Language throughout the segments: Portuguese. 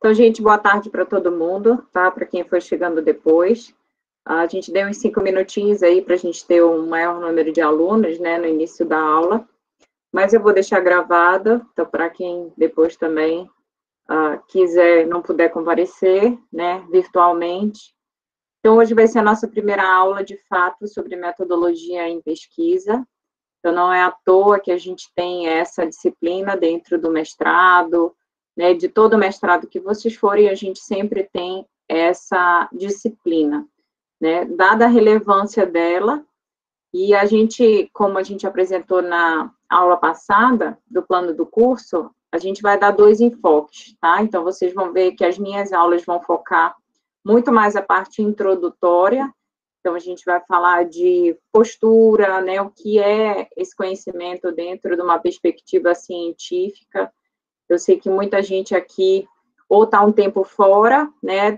Então, gente, boa tarde para todo mundo, tá? Para quem foi chegando depois. A gente deu uns 5 minutinhos aí para a gente ter um maior número de alunos, né, no início da aula. Mas eu vou deixar gravada, então, para quem depois também quiser, não puder comparecer, né, virtualmente. Então, hoje vai ser a nossa primeira aula, de fato, sobre metodologia em pesquisa. Então, não é à toa que a gente tem essa disciplina dentro do mestrado, né, de todo mestrado que vocês forem, a gente sempre tem essa disciplina, né, dada a relevância dela, e a gente, como a gente apresentou na aula passada, do plano do curso, a gente vai dar 2 enfoques, tá? Então, vocês vão ver que as minhas aulas vão focar muito mais a parte introdutória. Então, a gente vai falar de postura, né, o que é esse conhecimento dentro de uma perspectiva científica. Eu sei que muita gente aqui ou está um tempo fora, né,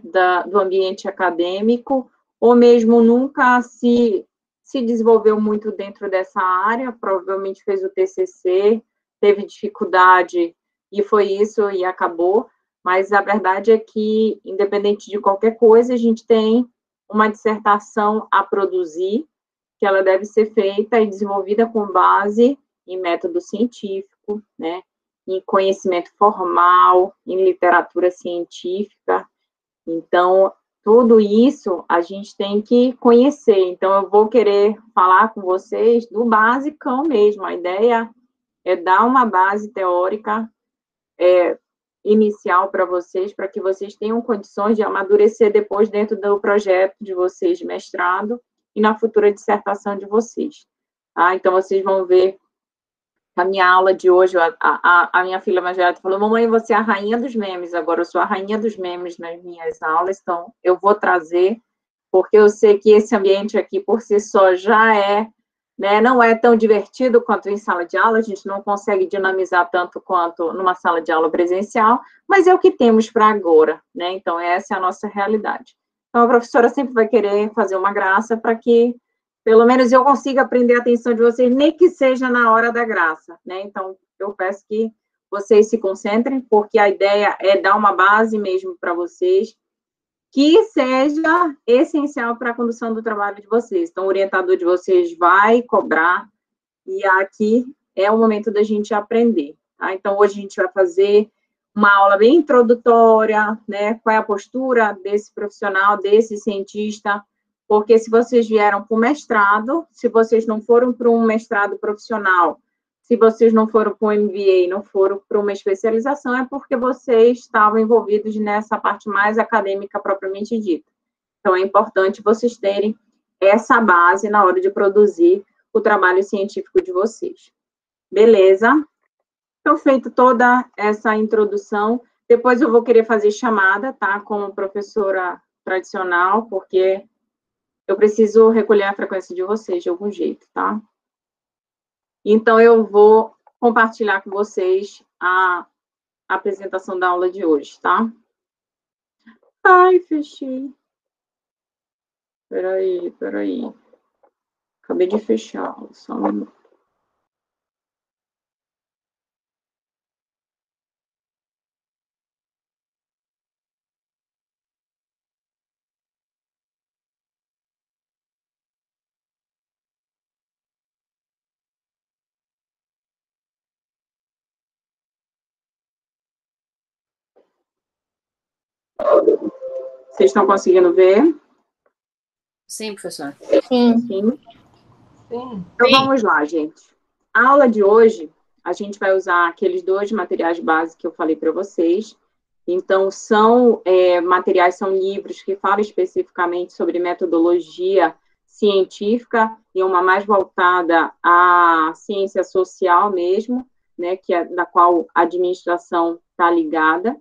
do ambiente acadêmico, ou mesmo nunca se desenvolveu muito dentro dessa área, provavelmente fez o TCC, teve dificuldade, e foi isso, e acabou. Mas a verdade é que, independente de qualquer coisa, a gente tem uma dissertação a produzir, que ela deve ser feita e desenvolvida com base em método científico, né, em conhecimento formal, em literatura científica. Então, tudo isso a gente tem que conhecer. Então, eu vou querer falar com vocês do basicão mesmo. A ideia é dar uma base teórica inicial para vocês, para que vocês tenham condições de amadurecer depois dentro do projeto de vocês de mestrado e na futura dissertação de vocês. Tá? Então, vocês vão ver a minha aula de hoje, a minha filha mais velha falou, mamãe, você é a rainha dos memes, agora eu sou a rainha dos memes nas minhas aulas, então eu vou trazer, porque eu sei que esse ambiente aqui, por si só, já é, né, não é tão divertido quanto em sala de aula, a gente não consegue dinamizar tanto quanto numa sala de aula presencial, mas é o que temos para agora, né, então essa é a nossa realidade. Então a professora sempre vai querer fazer uma graça para que pelo menos eu consigo prender a atenção de vocês, nem que seja na hora da graça, né? Então, eu peço que vocês se concentrem, porque a ideia é dar uma base mesmo para vocês, que seja essencial para a condução do trabalho de vocês. Então, o orientador de vocês vai cobrar, e aqui é o momento da gente aprender, tá? Então, hoje a gente vai fazer uma aula bem introdutória, né? Qual é a postura desse profissional, desse cientista, porque se vocês vieram para o mestrado, se vocês não foram para um mestrado profissional, se vocês não foram para um MBA, não foram para uma especialização, é porque vocês estavam envolvidos nessa parte mais acadêmica propriamente dita. Então, é importante vocês terem essa base na hora de produzir o trabalho científico de vocês. Beleza? Então, feito toda essa introdução, depois eu vou querer fazer chamada, tá? Como professora tradicional, porque eu preciso recolher a frequência de vocês de algum jeito, tá? Então, eu vou compartilhar com vocês a apresentação da aula de hoje, tá? Ai, fechei. Peraí. Acabei de fechar, só um minuto. Vocês estão conseguindo ver? Sim, professor. Sim. Então, vamos lá, gente. A aula de hoje, a gente vai usar aqueles 2 materiais básicos que eu falei para vocês. Então, são materiais, são livros que falam especificamente sobre metodologia científica e uma mais voltada à ciência social mesmo, né, que é da qual a administração está ligada.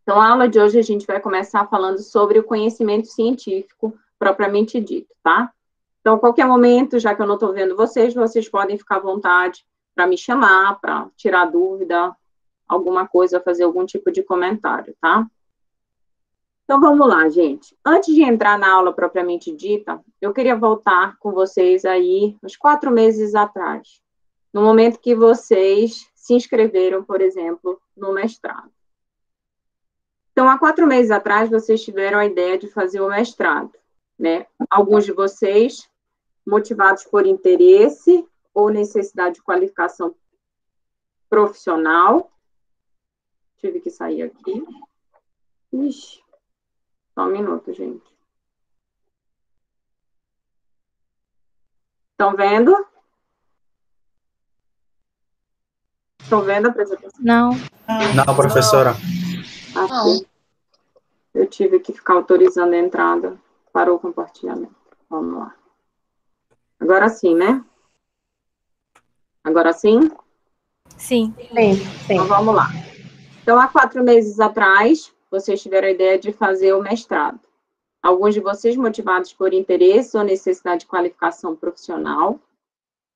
Então, a aula de hoje a gente vai começar falando sobre o conhecimento científico propriamente dito, tá? Então, a qualquer momento, já que eu não estou vendo vocês podem ficar à vontade para me chamar, para tirar dúvida, alguma coisa, fazer algum tipo de comentário, tá? Então, vamos lá, gente. Antes de entrar na aula propriamente dita, eu queria voltar com vocês aí, uns 4 meses atrás, no momento que vocês se inscreveram, por exemplo, no mestrado. Então, há 4 meses atrás, vocês tiveram a ideia de fazer o mestrado, né? Alguns de vocês motivados por interesse ou necessidade de qualificação profissional. Tive que sair aqui. Ixi, só um minuto, gente. Estão vendo? Estão vendo a apresentação? Não. Não, professora. Aqui. Eu tive que ficar autorizando a entrada para o compartilhamento. Vamos lá. Agora sim, né? Agora sim? Sim. Então, vamos lá. Então, há 4 meses atrás, vocês tiveram a ideia de fazer o mestrado. Alguns de vocês motivados por interesse ou necessidade de qualificação profissional,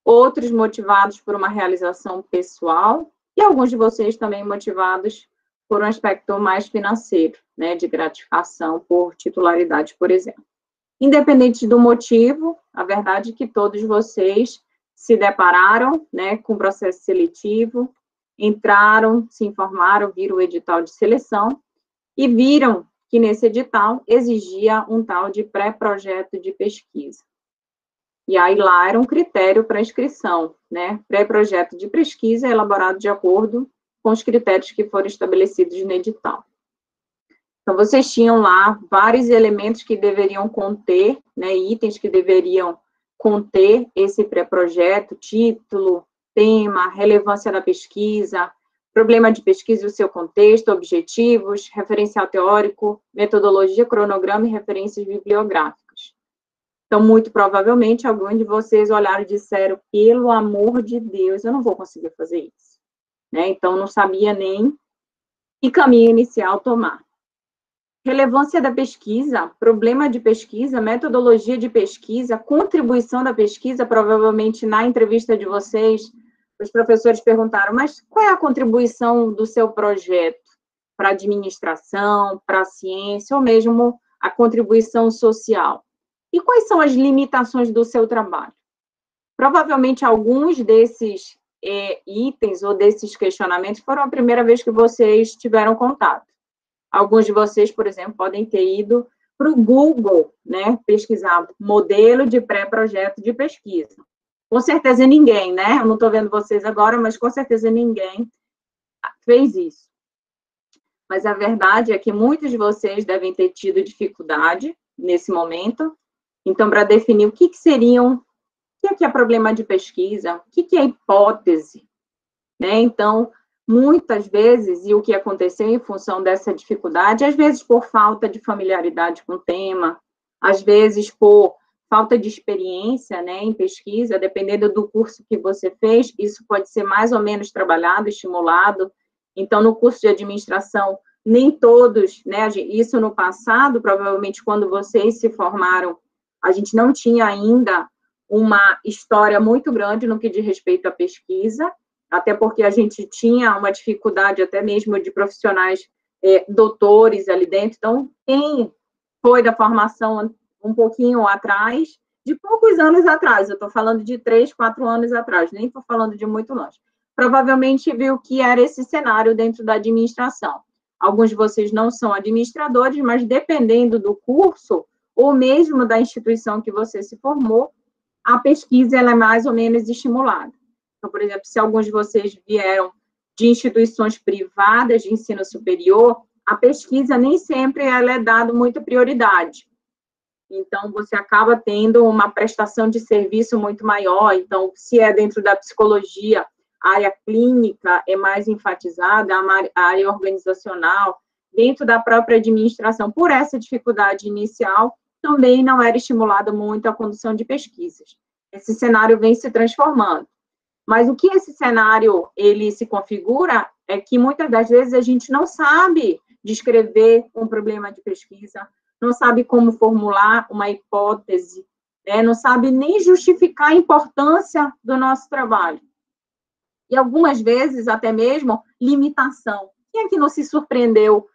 outros motivados por uma realização pessoal, e alguns de vocês também motivados por um aspecto mais financeiro, né, de gratificação por titularidade, por exemplo. Independente do motivo, a verdade é que todos vocês se depararam, né, com o processo seletivo, entraram, se informaram, viram o edital de seleção e viram que nesse edital exigia um tal de pré-projeto de pesquisa. E aí lá era um critério para inscrição, né? Pré-projeto de pesquisa elaborado de acordo com os critérios que foram estabelecidos no edital. Então, vocês tinham lá vários elementos que deveriam conter, né, itens que deveriam conter esse pré-projeto, título, tema, relevância da pesquisa, problema de pesquisa e o seu contexto, objetivos, referencial teórico, metodologia, cronograma e referências bibliográficas. Então, muito provavelmente, alguns de vocês olharam e disseram, pelo amor de Deus, eu não vou conseguir fazer isso. Né? Então, não sabia nem que caminho inicial tomar. Relevância da pesquisa, problema de pesquisa, metodologia de pesquisa, contribuição da pesquisa, provavelmente na entrevista de vocês, os professores perguntaram, mas qual é a contribuição do seu projeto para a administração, para a ciência, ou mesmo a contribuição social? E quais são as limitações do seu trabalho? Provavelmente alguns desses itens ou desses questionamentos foram a primeira vez que vocês tiveram contato. Alguns de vocês, por exemplo, podem ter ido para o Google, né, pesquisar modelo de pré-projeto de pesquisa. Com certeza ninguém, né? Eu não estou vendo vocês agora, mas com certeza ninguém fez isso. Mas a verdade é que muitos de vocês devem ter tido dificuldade nesse momento. Então, para definir o que seriam, o que é problema de pesquisa, o que é hipótese, né? Então, muitas vezes, e o que aconteceu em função dessa dificuldade, às vezes por falta de familiaridade com o tema, às vezes por falta de experiência, né, em pesquisa, dependendo do curso que você fez, isso pode ser mais ou menos trabalhado, estimulado. Então, no curso de administração, nem todos, né, isso no passado, provavelmente quando vocês se formaram, a gente não tinha ainda uma história muito grande no que diz respeito à pesquisa, até porque a gente tinha uma dificuldade até mesmo de profissionais doutores ali dentro. Então, quem foi da formação um pouquinho atrás, de poucos anos atrás, eu estou falando de 3, 4 anos atrás, nem estou falando de muito longe, provavelmente viu que era esse cenário dentro da administração. Alguns de vocês não são administradores, mas dependendo do curso, ou mesmo da instituição que você se formou, a pesquisa ela é mais ou menos estimulada. Então, por exemplo, se alguns de vocês vieram de instituições privadas de ensino superior, a pesquisa nem sempre ela é dada muita prioridade. Então, você acaba tendo uma prestação de serviço muito maior. Então, se é dentro da psicologia, a área clínica é mais enfatizada, a área organizacional, dentro da própria administração, por essa dificuldade inicial, também não era estimulada muito a condução de pesquisas. Esse cenário vem se transformando. Mas o que esse cenário ele se configura é que muitas das vezes a gente não sabe descrever um problema de pesquisa, não sabe como formular uma hipótese, né? Não sabe nem justificar a importância do nosso trabalho. E algumas vezes até mesmo limitação. Quem é que não se surpreendeu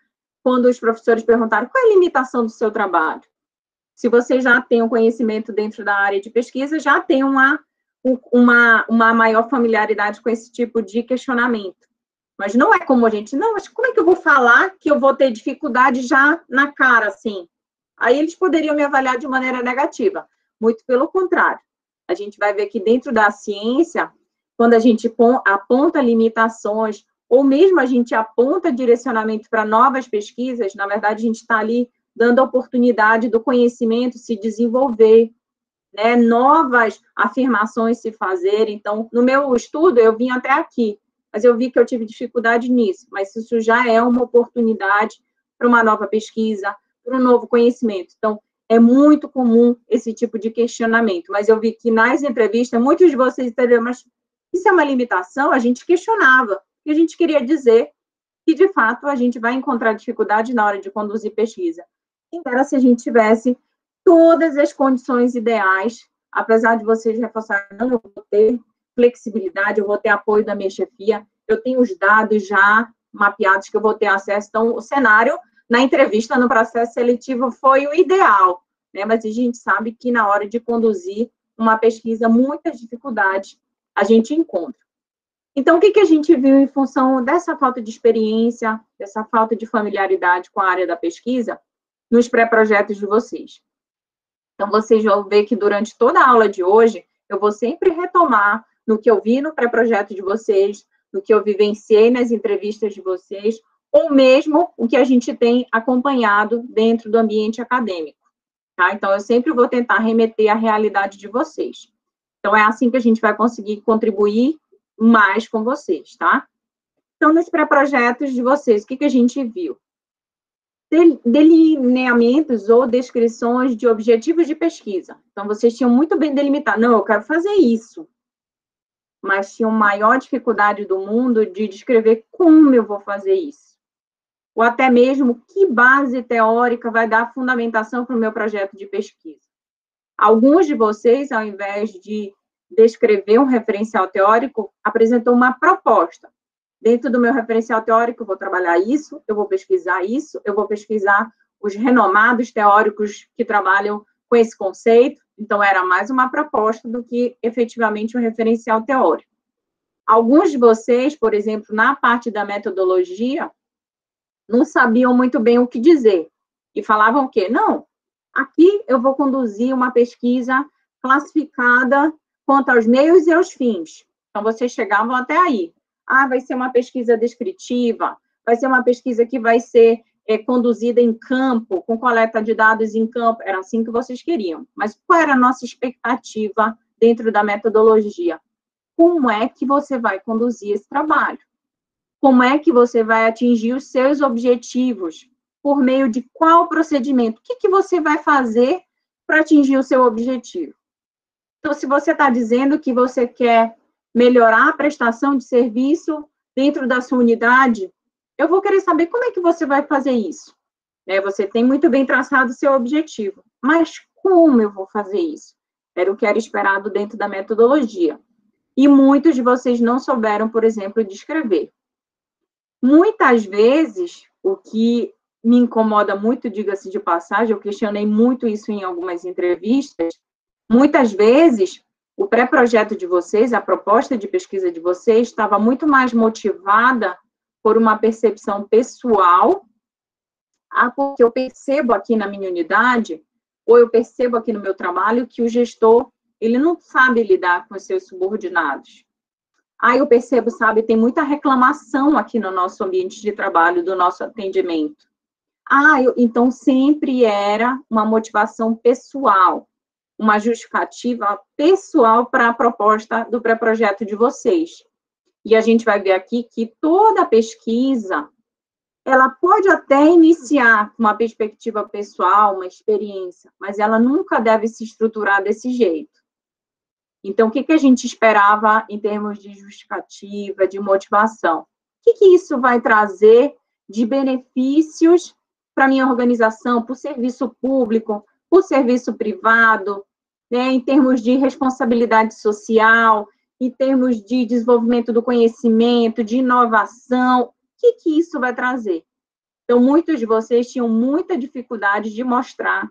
quando os professores perguntaram qual é a limitação do seu trabalho? Se você já tem um conhecimento dentro da área de pesquisa, já tem uma maior familiaridade com esse tipo de questionamento. Mas não é como a gente, não, mas como é que eu vou falar que eu vou ter dificuldade já na cara, assim? Aí eles poderiam me avaliar de maneira negativa. Muito pelo contrário. A gente vai ver que dentro da ciência, quando a gente aponta limitações, ou mesmo a gente aponta direcionamento para novas pesquisas, na verdade, a gente está ali dando a oportunidade do conhecimento se desenvolver, né, novas afirmações se fazerem. Então, no meu estudo, eu vim até aqui, mas eu vi que eu tive dificuldade nisso, mas isso já é uma oportunidade para uma nova pesquisa, para um novo conhecimento. Então, é muito comum esse tipo de questionamento, mas eu vi que nas entrevistas, muitos de vocês entenderam, mas isso é uma limitação? A gente questionava, e a gente queria dizer que, de fato, a gente vai encontrar dificuldade na hora de conduzir pesquisa. Então, se a gente tivesse todas as condições ideais, apesar de vocês reforçarem, não, eu vou ter flexibilidade, eu vou ter apoio da minha chefia, eu tenho os dados já mapeados que eu vou ter acesso. Então, o cenário na entrevista, no processo seletivo, foi o ideal, né? Mas a gente sabe que na hora de conduzir uma pesquisa, muitas dificuldades a gente encontra. Então, o que a gente viu em função dessa falta de experiência, dessa falta de familiaridade com a área da pesquisa, nos pré-projetos de vocês? Então, vocês vão ver que durante toda a aula de hoje, eu vou sempre retomar no que eu vi no pré-projeto de vocês, no que eu vivenciei nas entrevistas de vocês, ou mesmo o que a gente tem acompanhado dentro do ambiente acadêmico, tá? Então, eu sempre vou tentar remeter à realidade de vocês. Então, é assim que a gente vai conseguir contribuir mais com vocês, tá? Então, nos pré-projetos de vocês, o que a gente viu? Delineamentos ou descrições de objetivos de pesquisa. Então, vocês tinham muito bem delimitado. Não, eu quero fazer isso. Mas tinham maior dificuldade do mundo de descrever como eu vou fazer isso. Ou até mesmo que base teórica vai dar fundamentação para o meu projeto de pesquisa. Alguns de vocês, ao invés de descrever um referencial teórico, apresentou uma proposta. Dentro do meu referencial teórico, eu vou trabalhar isso, eu vou pesquisar isso, eu vou pesquisar os renomados teóricos que trabalham com esse conceito. Então, era mais uma proposta do que efetivamente um referencial teórico. Alguns de vocês, por exemplo, na parte da metodologia, não sabiam muito bem o que dizer. E falavam o quê? Não, aqui eu vou conduzir uma pesquisa classificada quanto aos meios e aos fins. Então, vocês chegavam até aí. Ah, vai ser uma pesquisa descritiva, vai ser uma pesquisa que vai ser conduzida em campo, com coleta de dados em campo. Era assim que vocês queriam. Mas qual era a nossa expectativa dentro da metodologia? Como é que você vai conduzir esse trabalho? Como é que você vai atingir os seus objetivos? Por meio de qual procedimento? O que você vai fazer para atingir o seu objetivo? Então, se você está dizendo que você quer melhorar a prestação de serviço dentro da sua unidade, eu vou querer saber como é que você vai fazer isso. Você tem muito bem traçado o seu objetivo, mas como eu vou fazer isso? Era o que era esperado dentro da metodologia. E muitos de vocês não souberam, por exemplo, descrever. Muitas vezes, o que me incomoda muito, diga-se de passagem, eu questionei muito isso em algumas entrevistas, muitas vezes, o pré-projeto de vocês, a proposta de pesquisa de vocês, estava muito mais motivada por uma percepção pessoal, porque eu percebo aqui na minha unidade, ou eu percebo aqui no meu trabalho, que o gestor, ele não sabe lidar com os seus subordinados. Eu percebo, sabe, tem muita reclamação aqui no nosso ambiente de trabalho, do nosso atendimento. Então sempre era uma motivação pessoal, uma justificativa pessoal para a proposta do pré-projeto de vocês. E a gente vai ver aqui que toda pesquisa, ela pode até iniciar uma perspectiva pessoal, uma experiência, mas ela nunca deve se estruturar desse jeito. Então, o que a gente esperava em termos de justificativa, de motivação? O que isso vai trazer de benefícios para a minha organização, para o serviço público, para o serviço privado, né, em termos de responsabilidade social, em termos de desenvolvimento do conhecimento, de inovação? O que isso vai trazer? Então, muitos de vocês tinham muita dificuldade de mostrar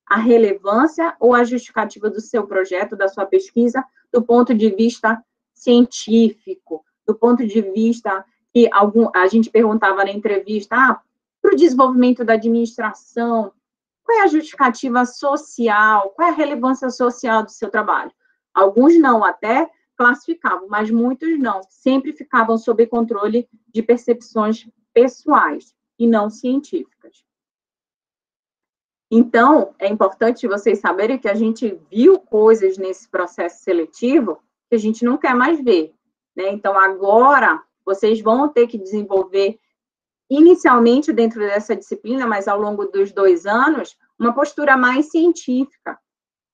a relevância ou a justificativa do seu projeto, da sua pesquisa, do ponto de vista científico, do ponto de vista E a gente perguntava na entrevista, para o desenvolvimento da administração, qual é a justificativa social, qual é a relevância social do seu trabalho? Alguns não, até classificavam, mas muitos não, sempre ficavam sob controle de percepções pessoais e não científicas. Então, é importante vocês saberem que a gente viu coisas nesse processo seletivo que a gente não quer mais ver, né? Então, agora, vocês vão ter que desenvolver, inicialmente dentro dessa disciplina, mas ao longo dos 2 anos, uma postura mais científica,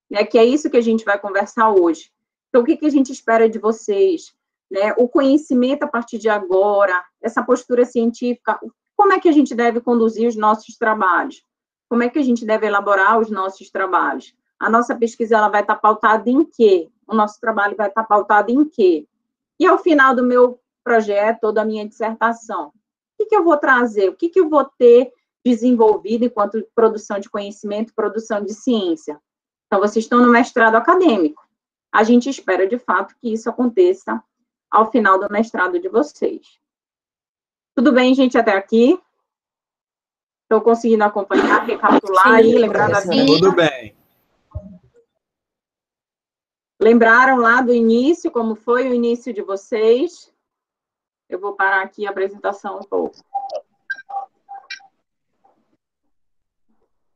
né? Que é isso que a gente vai conversar hoje. Então, o que a gente espera de vocês? Né? O conhecimento a partir de agora, essa postura científica, como é que a gente deve conduzir os nossos trabalhos? Como é que a gente deve elaborar os nossos trabalhos? A nossa pesquisa ela vai estar pautada em quê? O nosso trabalho vai estar pautado em quê? E ao final do meu projeto ou da minha dissertação, o que eu vou trazer? O que eu vou ter desenvolvido enquanto produção de conhecimento, produção de ciência? Então, vocês estão no mestrado acadêmico. A gente espera, de fato, que isso aconteça ao final do mestrado de vocês. Tudo bem, gente, até aqui? Estou conseguindo acompanhar, recapitular aí, lembrar da Tudo bem. Lembraram lá do início, como foi o início de vocês? Eu vou parar aqui a apresentação um pouco.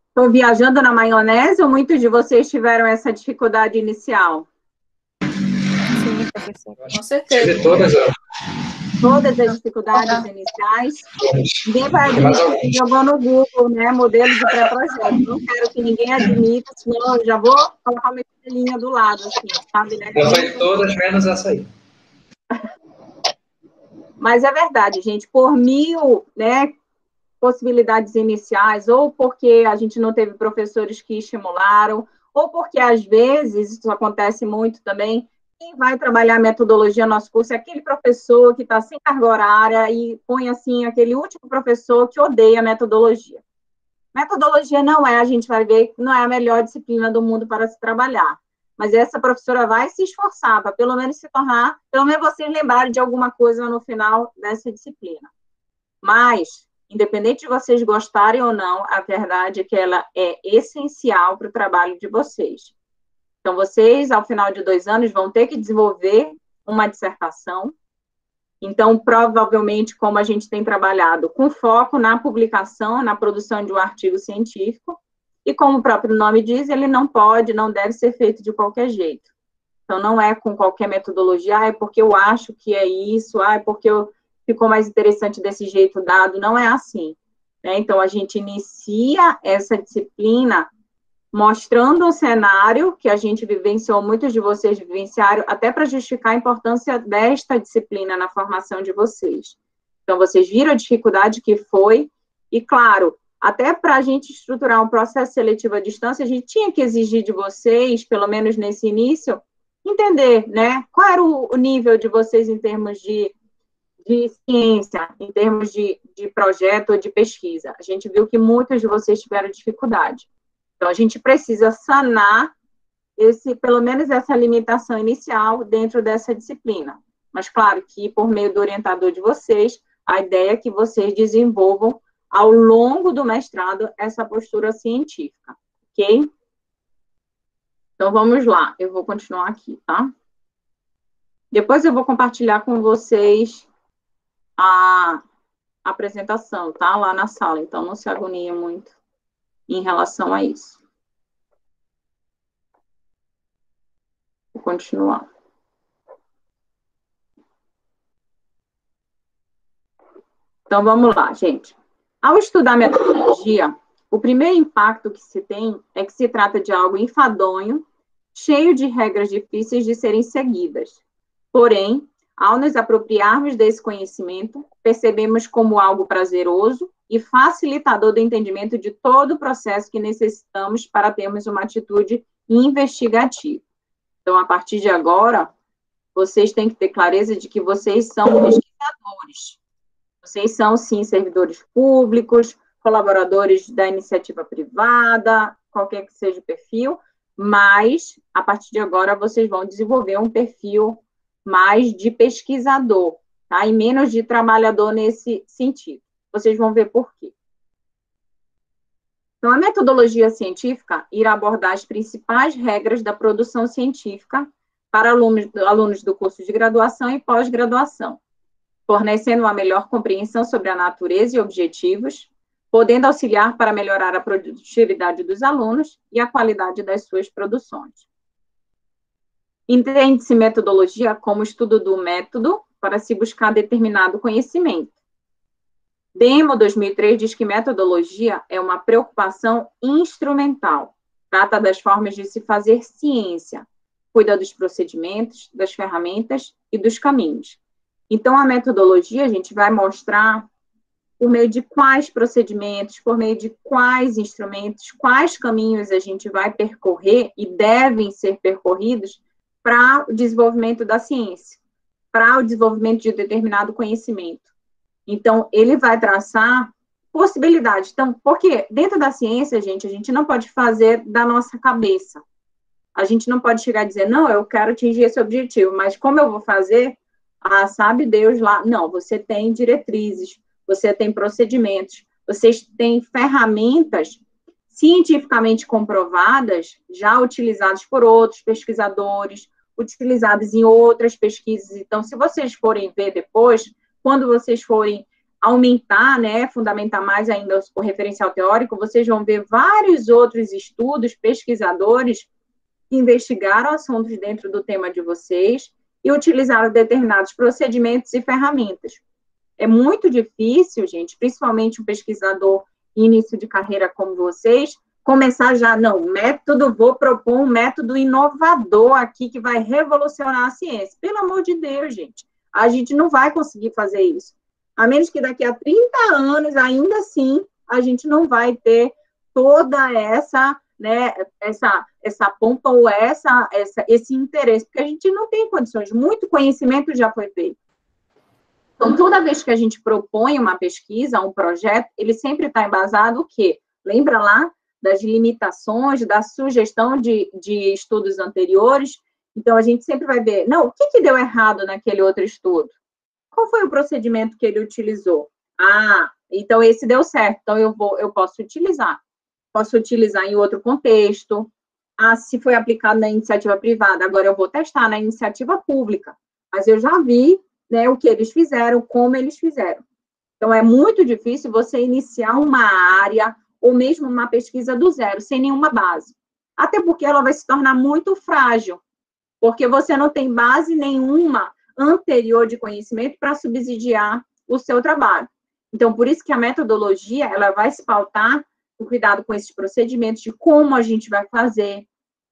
Estou viajando na maionese ou muitos de vocês tiveram essa dificuldade inicial? Sim, professor. Com certeza. Todas as dificuldades iniciais. Ninguém vai admitir que jogou no Google, né? Modelo de pré-projeto. Não quero que ninguém admita, senão eu já vou colocar uma estrelinha do lado, assim, sabe? Né? Eu fiz todas, menos essa aí. Mas é verdade, gente, por 1000, né, possibilidades iniciais, ou porque a gente não teve professores que estimularam, ou porque, às vezes, isso acontece muito também, quem vai trabalhar metodologia no nosso curso é aquele professor que está sem carga horária e põe, assim, aquele último professor que odeia metodologia. Metodologia não é, a gente vai ver, não é a melhor disciplina do mundo para se trabalhar. Mas essa professora vai se esforçar para pelo menos se tornar, pelo menos vocês lembrarem de alguma coisa no final dessa disciplina. Mas, independente de vocês gostarem ou não, a verdade é que ela é essencial para o trabalho de vocês. Então, vocês, ao final de 2 anos, vão ter que desenvolver uma dissertação. Então, provavelmente, como a gente tem trabalhado com foco na publicação, na produção de um artigo científico, e como o próprio nome diz, ele não pode, não deve ser feito de qualquer jeito. Então, não é com qualquer metodologia, é porque eu acho que é isso, é porque ficou mais interessante desse jeito dado, não é assim. Né? Então, a gente inicia essa disciplina mostrando um cenário que a gente vivenciou, muitos de vocês vivenciaram, até para justificar a importância desta disciplina na formação de vocês. Então, vocês viram a dificuldade que foi, e, claro, até para a gente estruturar um processo seletivo à distância, a gente tinha que exigir de vocês, pelo menos nesse início, entender, né, qual era o nível de vocês em termos de ciência, em termos de projeto ou de pesquisa. A gente viu que muitos de vocês tiveram dificuldade. Então, a gente precisa sanar pelo menos essa limitação inicial dentro dessa disciplina. Mas, claro, que por meio do orientador de vocês, a ideia é que vocês desenvolvam ao longo do mestrado essa postura científica, ok? Então, vamos lá. Eu vou continuar aqui, tá? Depois eu vou compartilhar com vocês a apresentação, tá? Lá na sala. Então, não se agonie muito em relação a isso. Vou continuar. Então, vamos lá, gente. Ao estudar metodologia, o primeiro impacto que se tem é que se trata de algo enfadonho, cheio de regras difíceis de serem seguidas. Porém, ao nos apropriarmos desse conhecimento, percebemos como algo prazeroso e facilitador do entendimento de todo o processo que necessitamos para termos uma atitude investigativa. Então, a partir de agora, vocês têm que ter clareza de que vocês são pesquisadores. Vocês são, sim, servidores públicos, colaboradores da iniciativa privada, qualquer que seja o perfil, mas, a partir de agora, vocês vão desenvolver um perfil mais de pesquisador, tá? E menos de trabalhador nesse sentido. Vocês vão ver por quê. Então, a metodologia científica irá abordar as principais regras da produção científica para alunos do curso de graduação e pós-graduação, fornecendo uma melhor compreensão sobre a natureza e objetivos, podendo auxiliar para melhorar a produtividade dos alunos e a qualidade das suas produções. Entende-se metodologia como estudo do método para se buscar determinado conhecimento. Demo 2003 diz que metodologia é uma preocupação instrumental, trata das formas de se fazer ciência, cuida dos procedimentos, das ferramentas e dos caminhos. Então, a metodologia a gente vai mostrar por meio de quais procedimentos, por meio de quais instrumentos, quais caminhos a gente vai percorrer e devem ser percorridos para o desenvolvimento da ciência, para o desenvolvimento de determinado conhecimento. Então, ele vai traçar possibilidades. Então, porque dentro da ciência, gente, a gente não pode fazer da nossa cabeça. A gente não pode chegar e dizer, não, eu quero atingir esse objetivo, mas como eu vou fazer? Ah, sabe Deus lá. Não, você tem diretrizes, você tem procedimentos, vocês têm ferramentas cientificamente comprovadas, já utilizadas por outros pesquisadores, utilizadas em outras pesquisas. Então, se vocês forem ver depois, quando vocês forem aumentar, né, fundamentar mais ainda o referencial teórico, vocês vão ver vários outros estudos, pesquisadores, que investigaram assuntos dentro do tema de vocês e utilizaram determinados procedimentos e ferramentas. É muito difícil, gente, principalmente um pesquisador em início de carreira como vocês, começar já, não, vou propor um método inovador aqui que vai revolucionar a ciência. Pelo amor de Deus, gente. A gente não vai conseguir fazer isso. A menos que daqui a 30 anos, ainda assim, a gente não vai ter toda essa, né, essa pompa ou esse interesse, porque a gente não tem condições. Muito conhecimento já foi feito. Então, toda vez que a gente propõe uma pesquisa, um projeto, ele sempre está embasado o quê? Lembra lá das limitações, da sugestão de estudos anteriores? Então, a gente sempre vai ver, não, o que deu errado naquele outro estudo? Qual foi o procedimento que ele utilizou? Ah, então esse deu certo, então eu posso utilizar. Posso utilizar em outro contexto. Ah, se foi aplicado na iniciativa privada, agora eu vou testar na iniciativa pública. Mas eu já vi, né, o que eles fizeram, como eles fizeram. Então, é muito difícil você iniciar uma área, ou mesmo uma pesquisa do zero, sem nenhuma base. Até porque ela vai se tornar muito frágil. Porque você não tem base nenhuma anterior de conhecimento para subsidiar o seu trabalho. Então, por isso que a metodologia, ela vai se pautar no cuidado com esses procedimentos de como a gente vai fazer,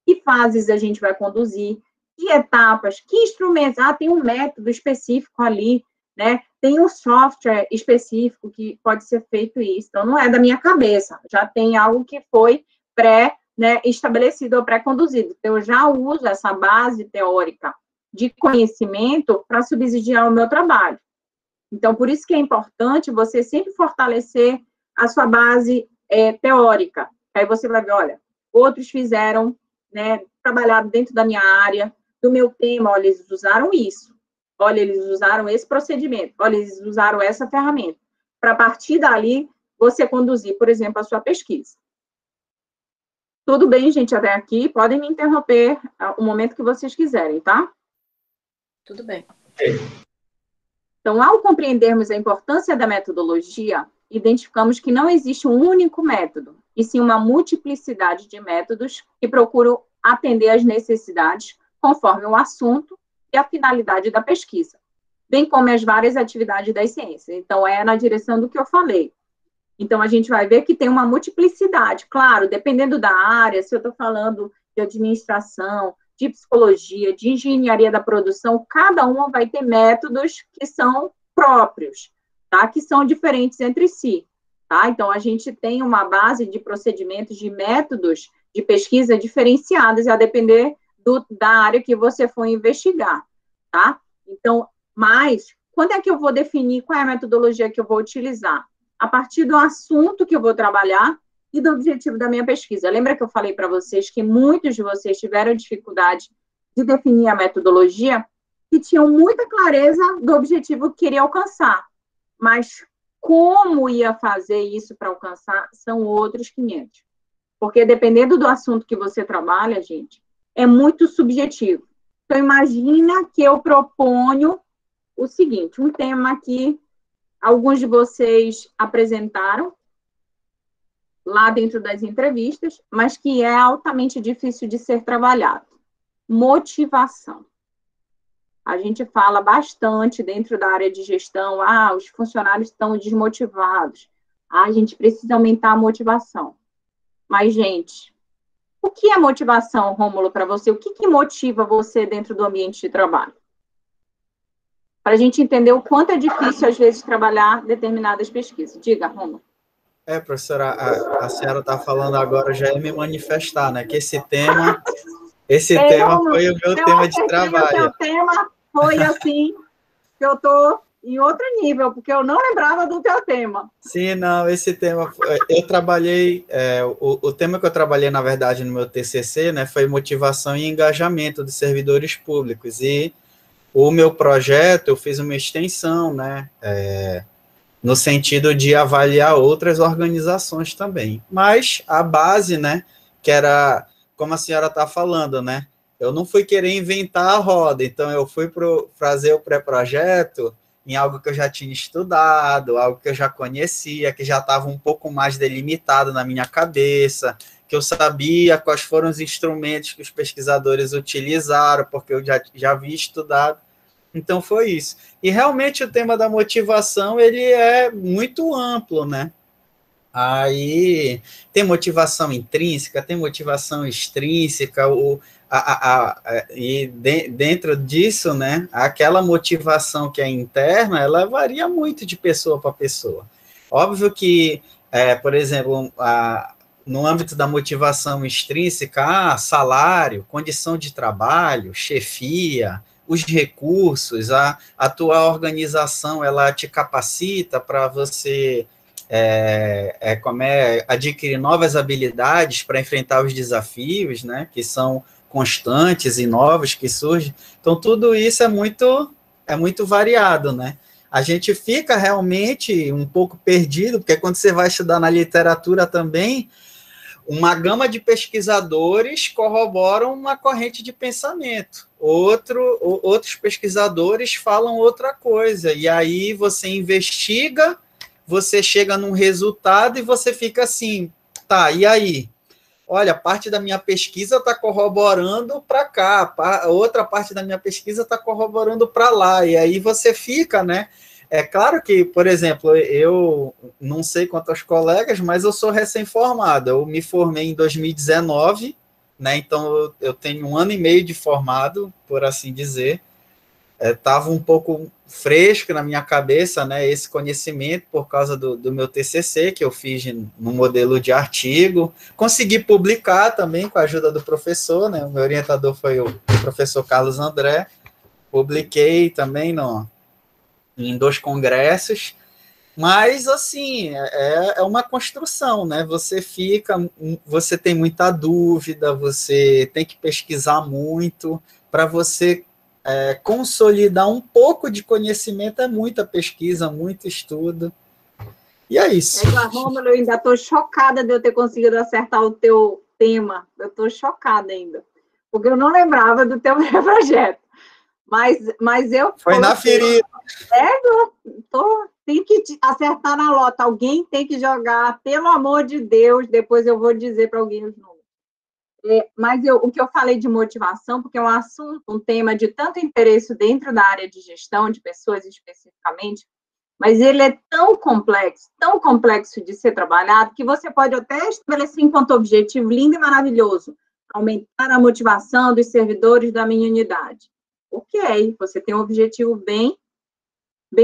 que fases a gente vai conduzir, que etapas, que instrumentos. Ah, tem um método específico ali, né? Tem um software específico que pode ser feito isso. Então, não é da minha cabeça, já tem algo que foi estabelecido ou pré-conduzido. Então, eu já uso essa base teórica de conhecimento para subsidiar o meu trabalho. Então, por isso que é importante você sempre fortalecer a sua base teórica. Aí você vai ver, olha, outros fizeram, né, trabalharam dentro da minha área, do meu tema, olha, eles usaram isso. Olha, eles usaram esse procedimento. Olha, eles usaram essa ferramenta. Para, a partir dali, você conduzir, por exemplo, a sua pesquisa. Tudo bem, gente, até aqui? Podem me interromper o momento que vocês quiserem, tá? Tudo bem. Então, ao compreendermos a importância da metodologia, identificamos que não existe um único método, e sim uma multiplicidade de métodos que procuram atender às necessidades conforme o assunto e a finalidade da pesquisa, bem como as várias atividades das ciências. Então, é na direção do que eu falei. Então, a gente vai ver que tem uma multiplicidade. Claro, dependendo da área, se eu estou falando de administração, de psicologia, de engenharia da produção, cada uma vai ter métodos que são próprios, tá? Que são diferentes entre si, tá? Então, a gente tem uma base de procedimentos, de métodos de pesquisa diferenciadas, a depender da área que você for investigar, tá? Então, mas, quando é que eu vou definir qual é a metodologia que eu vou utilizar? A partir do assunto que eu vou trabalhar e do objetivo da minha pesquisa. Lembra que eu falei para vocês que muitos de vocês tiveram dificuldade de definir a metodologia? que tinham muita clareza do objetivo que queria alcançar, mas como ia fazer isso para alcançar são outros 500. Porque dependendo do assunto que você trabalha, gente, é muito subjetivo. Então, imagina que eu proponho o seguinte, um tema que alguns de vocês apresentaram lá dentro das entrevistas, mas que é altamente difícil de ser trabalhado. Motivação. A gente fala bastante dentro da área de gestão, os funcionários estão desmotivados, a gente precisa aumentar a motivação. Mas, gente, o que é motivação, Rômulo, para você? O que motiva você dentro do ambiente de trabalho? Para a gente entender o quanto é difícil, às vezes, trabalhar determinadas pesquisas. Diga, Rômulo. Professora, a senhora está falando agora, já ia me manifestar, né? Que esse tema foi o meu tema de trabalho. O seu tema foi assim, que eu estou em outro nível, porque eu não lembrava do teu tema. Sim, não, esse tema, eu trabalhei, o tema que eu trabalhei, na verdade, no meu TCC, né, foi motivação e engajamento dos servidores públicos, e o meu projeto, eu fiz uma extensão, né, no sentido de avaliar outras organizações também, mas a base, né, que era, como a senhora está falando, né, eu não fui querer inventar a roda, então eu fui fazer o pré-projeto em algo que eu já tinha estudado, algo que eu já conhecia, que já estava um pouco mais delimitado na minha cabeça, que eu sabia quais foram os instrumentos que os pesquisadores utilizaram, porque eu já havia estudado. Então, foi isso. E, realmente, o tema da motivação, ele é muito amplo, né? Aí, tem motivação intrínseca, tem motivação extrínseca, e dentro disso, né, aquela motivação que é interna, ela varia muito de pessoa para pessoa. Óbvio que, por exemplo, no âmbito da motivação extrínseca, salário, condição de trabalho, chefia, os recursos, a tua organização, ela te capacita para você adquirir novas habilidades para enfrentar os desafios, né, que são constantes e novos que surgem. Então, tudo isso é muito variado, né? A gente fica realmente um pouco perdido, porque quando você vai estudar na literatura também, uma gama de pesquisadores corroboram uma corrente de pensamento. Outros pesquisadores falam outra coisa, e aí você investiga, você chega num resultado e você fica assim, tá, e aí? Olha, parte da minha pesquisa está corroborando para cá, outra parte da minha pesquisa está corroborando para lá, e aí você fica, né? É claro que, por exemplo, eu não sei quanto aos colegas, mas eu sou recém-formado, eu me formei em 2019, né? Então eu tenho 1 ano e meio de formado, por assim dizer. Estava um pouco fresco na minha cabeça, né, esse conhecimento por causa do meu TCC, que eu fiz no modelo de artigo. Consegui publicar também com a ajuda do professor, né, o meu orientador foi o professor Carlos André. Publiquei também em 2 congressos, mas, assim, é uma construção, né, você tem muita dúvida, você tem que pesquisar muito para você consolidar um pouco de conhecimento, é muita pesquisa, muito estudo, e é isso. Rômulo, eu ainda estou chocada de eu ter conseguido acertar o teu tema, eu estou chocada ainda, porque eu não lembrava do teu projeto, mas eu... Foi na ferida. Tem que acertar na lota, alguém tem que jogar, pelo amor de Deus, depois eu vou dizer para alguém os números. Mas o que eu falei de motivação, porque é um assunto, um tema de tanto interesse dentro da área de gestão de pessoas especificamente, mas ele é tão complexo de ser trabalhado, que você pode até estabelecer enquanto objetivo lindo e maravilhoso, aumentar a motivação dos servidores da minha unidade. Ok, você tem um objetivo bem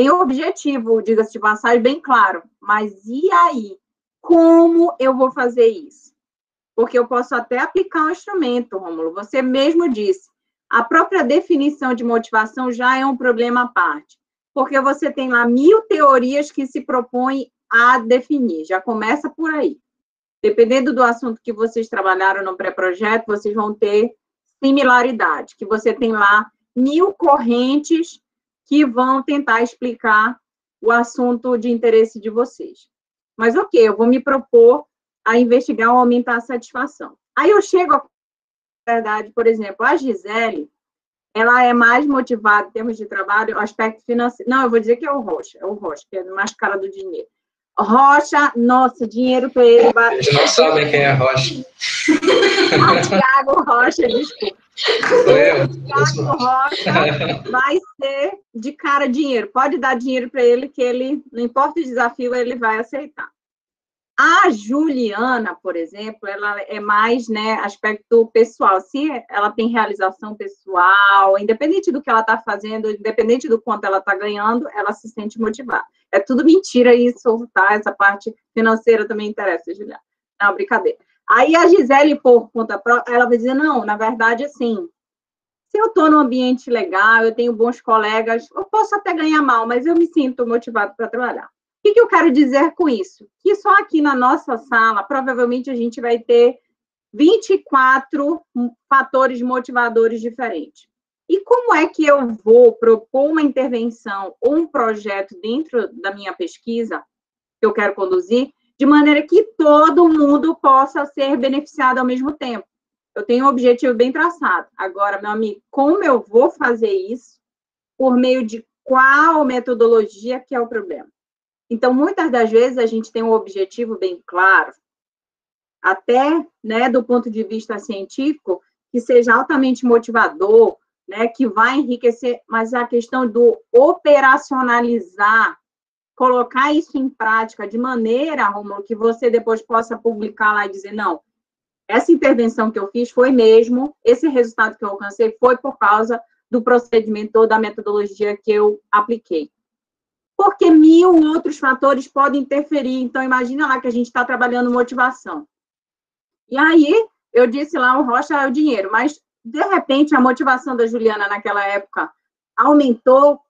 objetivo, diga-se de passagem, bem claro, mas e aí? Como eu vou fazer isso? Porque eu posso até aplicar um instrumento, Rômulo. Você mesmo disse, a própria definição de motivação já é um problema à parte, porque você tem lá 1000 teorias que se propõem a definir, já começa por aí. Dependendo do assunto que vocês trabalharam no pré-projeto, vocês vão ter similaridade, que você tem lá 1000 correntes que vão tentar explicar o assunto de interesse de vocês. Mas, ok, eu vou me propor a investigar ou aumentar a satisfação. Aí eu chego à verdade, por exemplo, a Gisele, ela é mais motivada em termos de trabalho, o aspecto financeiro. Não, eu vou dizer que é o Rocha, que é mais cara do dinheiro. Rocha, nossa, dinheiro para ele... Eles não sabem quem é Rocha. Tiago Rocha, desculpa. Sou eu. Tiago Rocha vai ser de cara dinheiro. Pode dar dinheiro para ele, que ele, não importa o desafio, ele vai aceitar. A Juliana, por exemplo, ela é mais, né, aspecto pessoal. Se ela tem realização pessoal, independente do que ela está fazendo, independente do quanto ela está ganhando, ela se sente motivada. É tudo mentira isso, tá? Essa parte financeira também interessa, Juliana. Não, brincadeira. Aí a Gisele, por conta própria, ela vai dizer, não, na verdade, assim, se eu estou num ambiente legal, eu tenho bons colegas, eu posso até ganhar mal, mas eu me sinto motivado para trabalhar. O que eu quero dizer com isso? Que só aqui na nossa sala, provavelmente a gente vai ter 24 fatores motivadores diferentes. E como é que eu vou propor uma intervenção ou um projeto dentro da minha pesquisa que eu quero conduzir, de maneira que todo mundo possa ser beneficiado ao mesmo tempo? Eu tenho um objetivo bem traçado. Agora, meu amigo, como eu vou fazer isso? Por meio de qual metodologia que é o problema? Então, muitas das vezes, a gente tem um objetivo bem claro, até, né, do ponto de vista científico, que seja altamente motivador, né, que vai enriquecer, mas a questão do operacionalizar, colocar isso em prática de maneira, Romulo, que você depois possa publicar lá e dizer, não, essa intervenção que eu fiz foi mesmo, esse resultado que eu alcancei foi por causa do procedimento ou da metodologia que eu apliquei. Porque 1000 outros fatores podem interferir. Então, imagina lá que a gente está trabalhando motivação. E aí, eu disse lá, o Rocha é o dinheiro, mas, de repente, a motivação da Juliana naquela época aumentou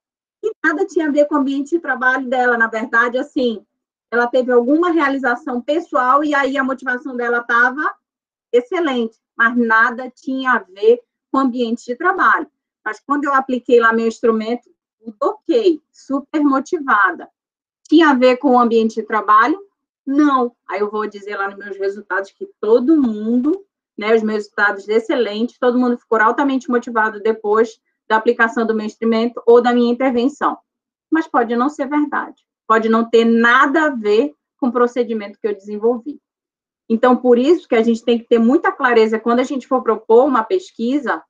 e nada tinha a ver com o ambiente de trabalho dela. Na verdade, assim, ela teve alguma realização pessoal e aí a motivação dela estava excelente, mas nada tinha a ver com o ambiente de trabalho. Mas, quando eu apliquei lá meu instrumento, ok, super motivada. Tinha a ver com o ambiente de trabalho? Não. Aí eu vou dizer lá nos meus resultados que todo mundo, né, os meus resultados excelentes, todo mundo ficou altamente motivado depois da aplicação do meu instrumento ou da minha intervenção. Mas pode não ser verdade. Pode não ter nada a ver com o procedimento que eu desenvolvi. Então, por isso que a gente tem que ter muita clareza quando a gente for propor uma pesquisa,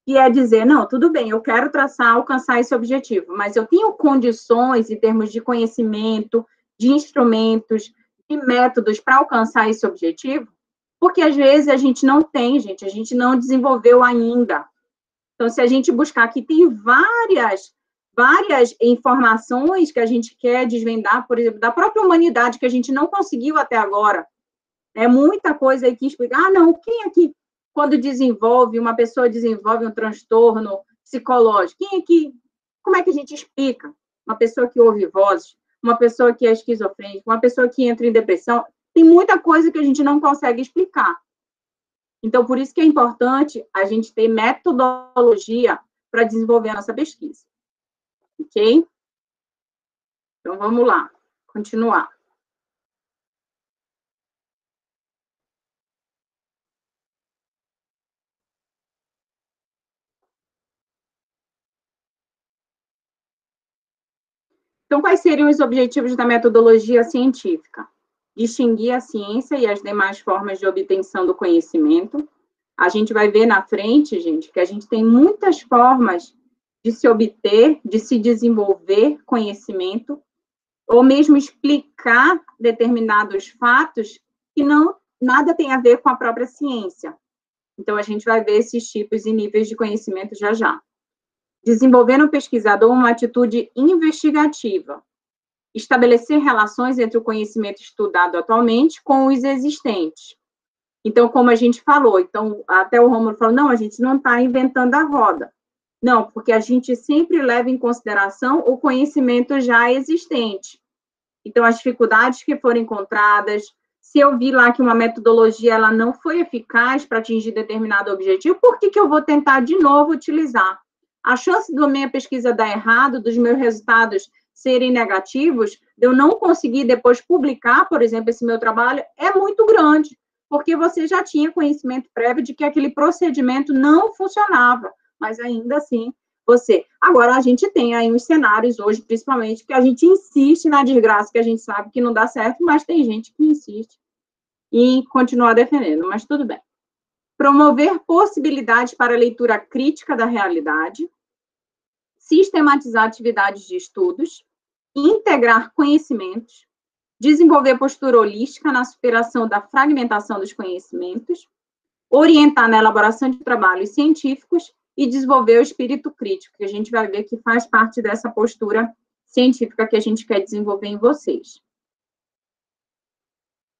que é dizer, não, tudo bem, eu quero alcançar esse objetivo, mas eu tenho condições em termos de conhecimento, de instrumentos, de métodos para alcançar esse objetivo, porque às vezes a gente não tem, a gente não desenvolveu ainda. Então, se a gente buscar aqui, tem várias informações que a gente quer desvendar, por exemplo, da própria humanidade, que a gente não conseguiu até agora. É muita coisa aí que explica, não, quem aqui, quando uma pessoa desenvolve um transtorno psicológico, como é que a gente explica? Uma pessoa que ouve vozes, uma pessoa que é esquizofrênica, uma pessoa que entra em depressão, tem muita coisa que a gente não consegue explicar. Então, por isso que é importante a gente ter metodologia para desenvolver a nossa pesquisa. Ok? Então, vamos lá, continuar. Então, quais seriam os objetivos da metodologia científica? Distinguir a ciência e as demais formas de obtenção do conhecimento. A gente vai ver na frente, gente, que a gente tem muitas formas de se obter, de se desenvolver conhecimento, ou mesmo explicar determinados fatos que nada tem a ver com a própria ciência. Então, a gente vai ver esses tipos e níveis de conhecimento já já. Desenvolver no pesquisador uma atitude investigativa. Estabelecer relações entre o conhecimento estudado atualmente com os existentes. Então, como a gente falou, até o Romulo falou, não, a gente não está inventando a roda. Não, porque a gente sempre leva em consideração o conhecimento já existente. Então, as dificuldades que foram encontradas, se eu vi lá que uma metodologia ela não foi eficaz para atingir determinado objetivo, por que eu vou tentar de novo utilizar? A chance da minha pesquisa dar errado, dos meus resultados serem negativos, de eu não conseguir depois publicar, por exemplo, esse meu trabalho, é muito grande, porque você já tinha conhecimento prévio de que aquele procedimento não funcionava, mas ainda assim, você... Agora, a gente tem aí uns cenários hoje, principalmente, que a gente insiste na desgraça, que a gente sabe que não dá certo, mas tem gente que insiste em continuar defendendo, mas tudo bem. Promover possibilidades para a leitura crítica da realidade, sistematizar atividades de estudos, integrar conhecimentos, desenvolver postura holística na superação da fragmentação dos conhecimentos, orientar na elaboração de trabalhos científicos e desenvolver o espírito crítico, que a gente vai ver que faz parte dessa postura científica que a gente quer desenvolver em vocês.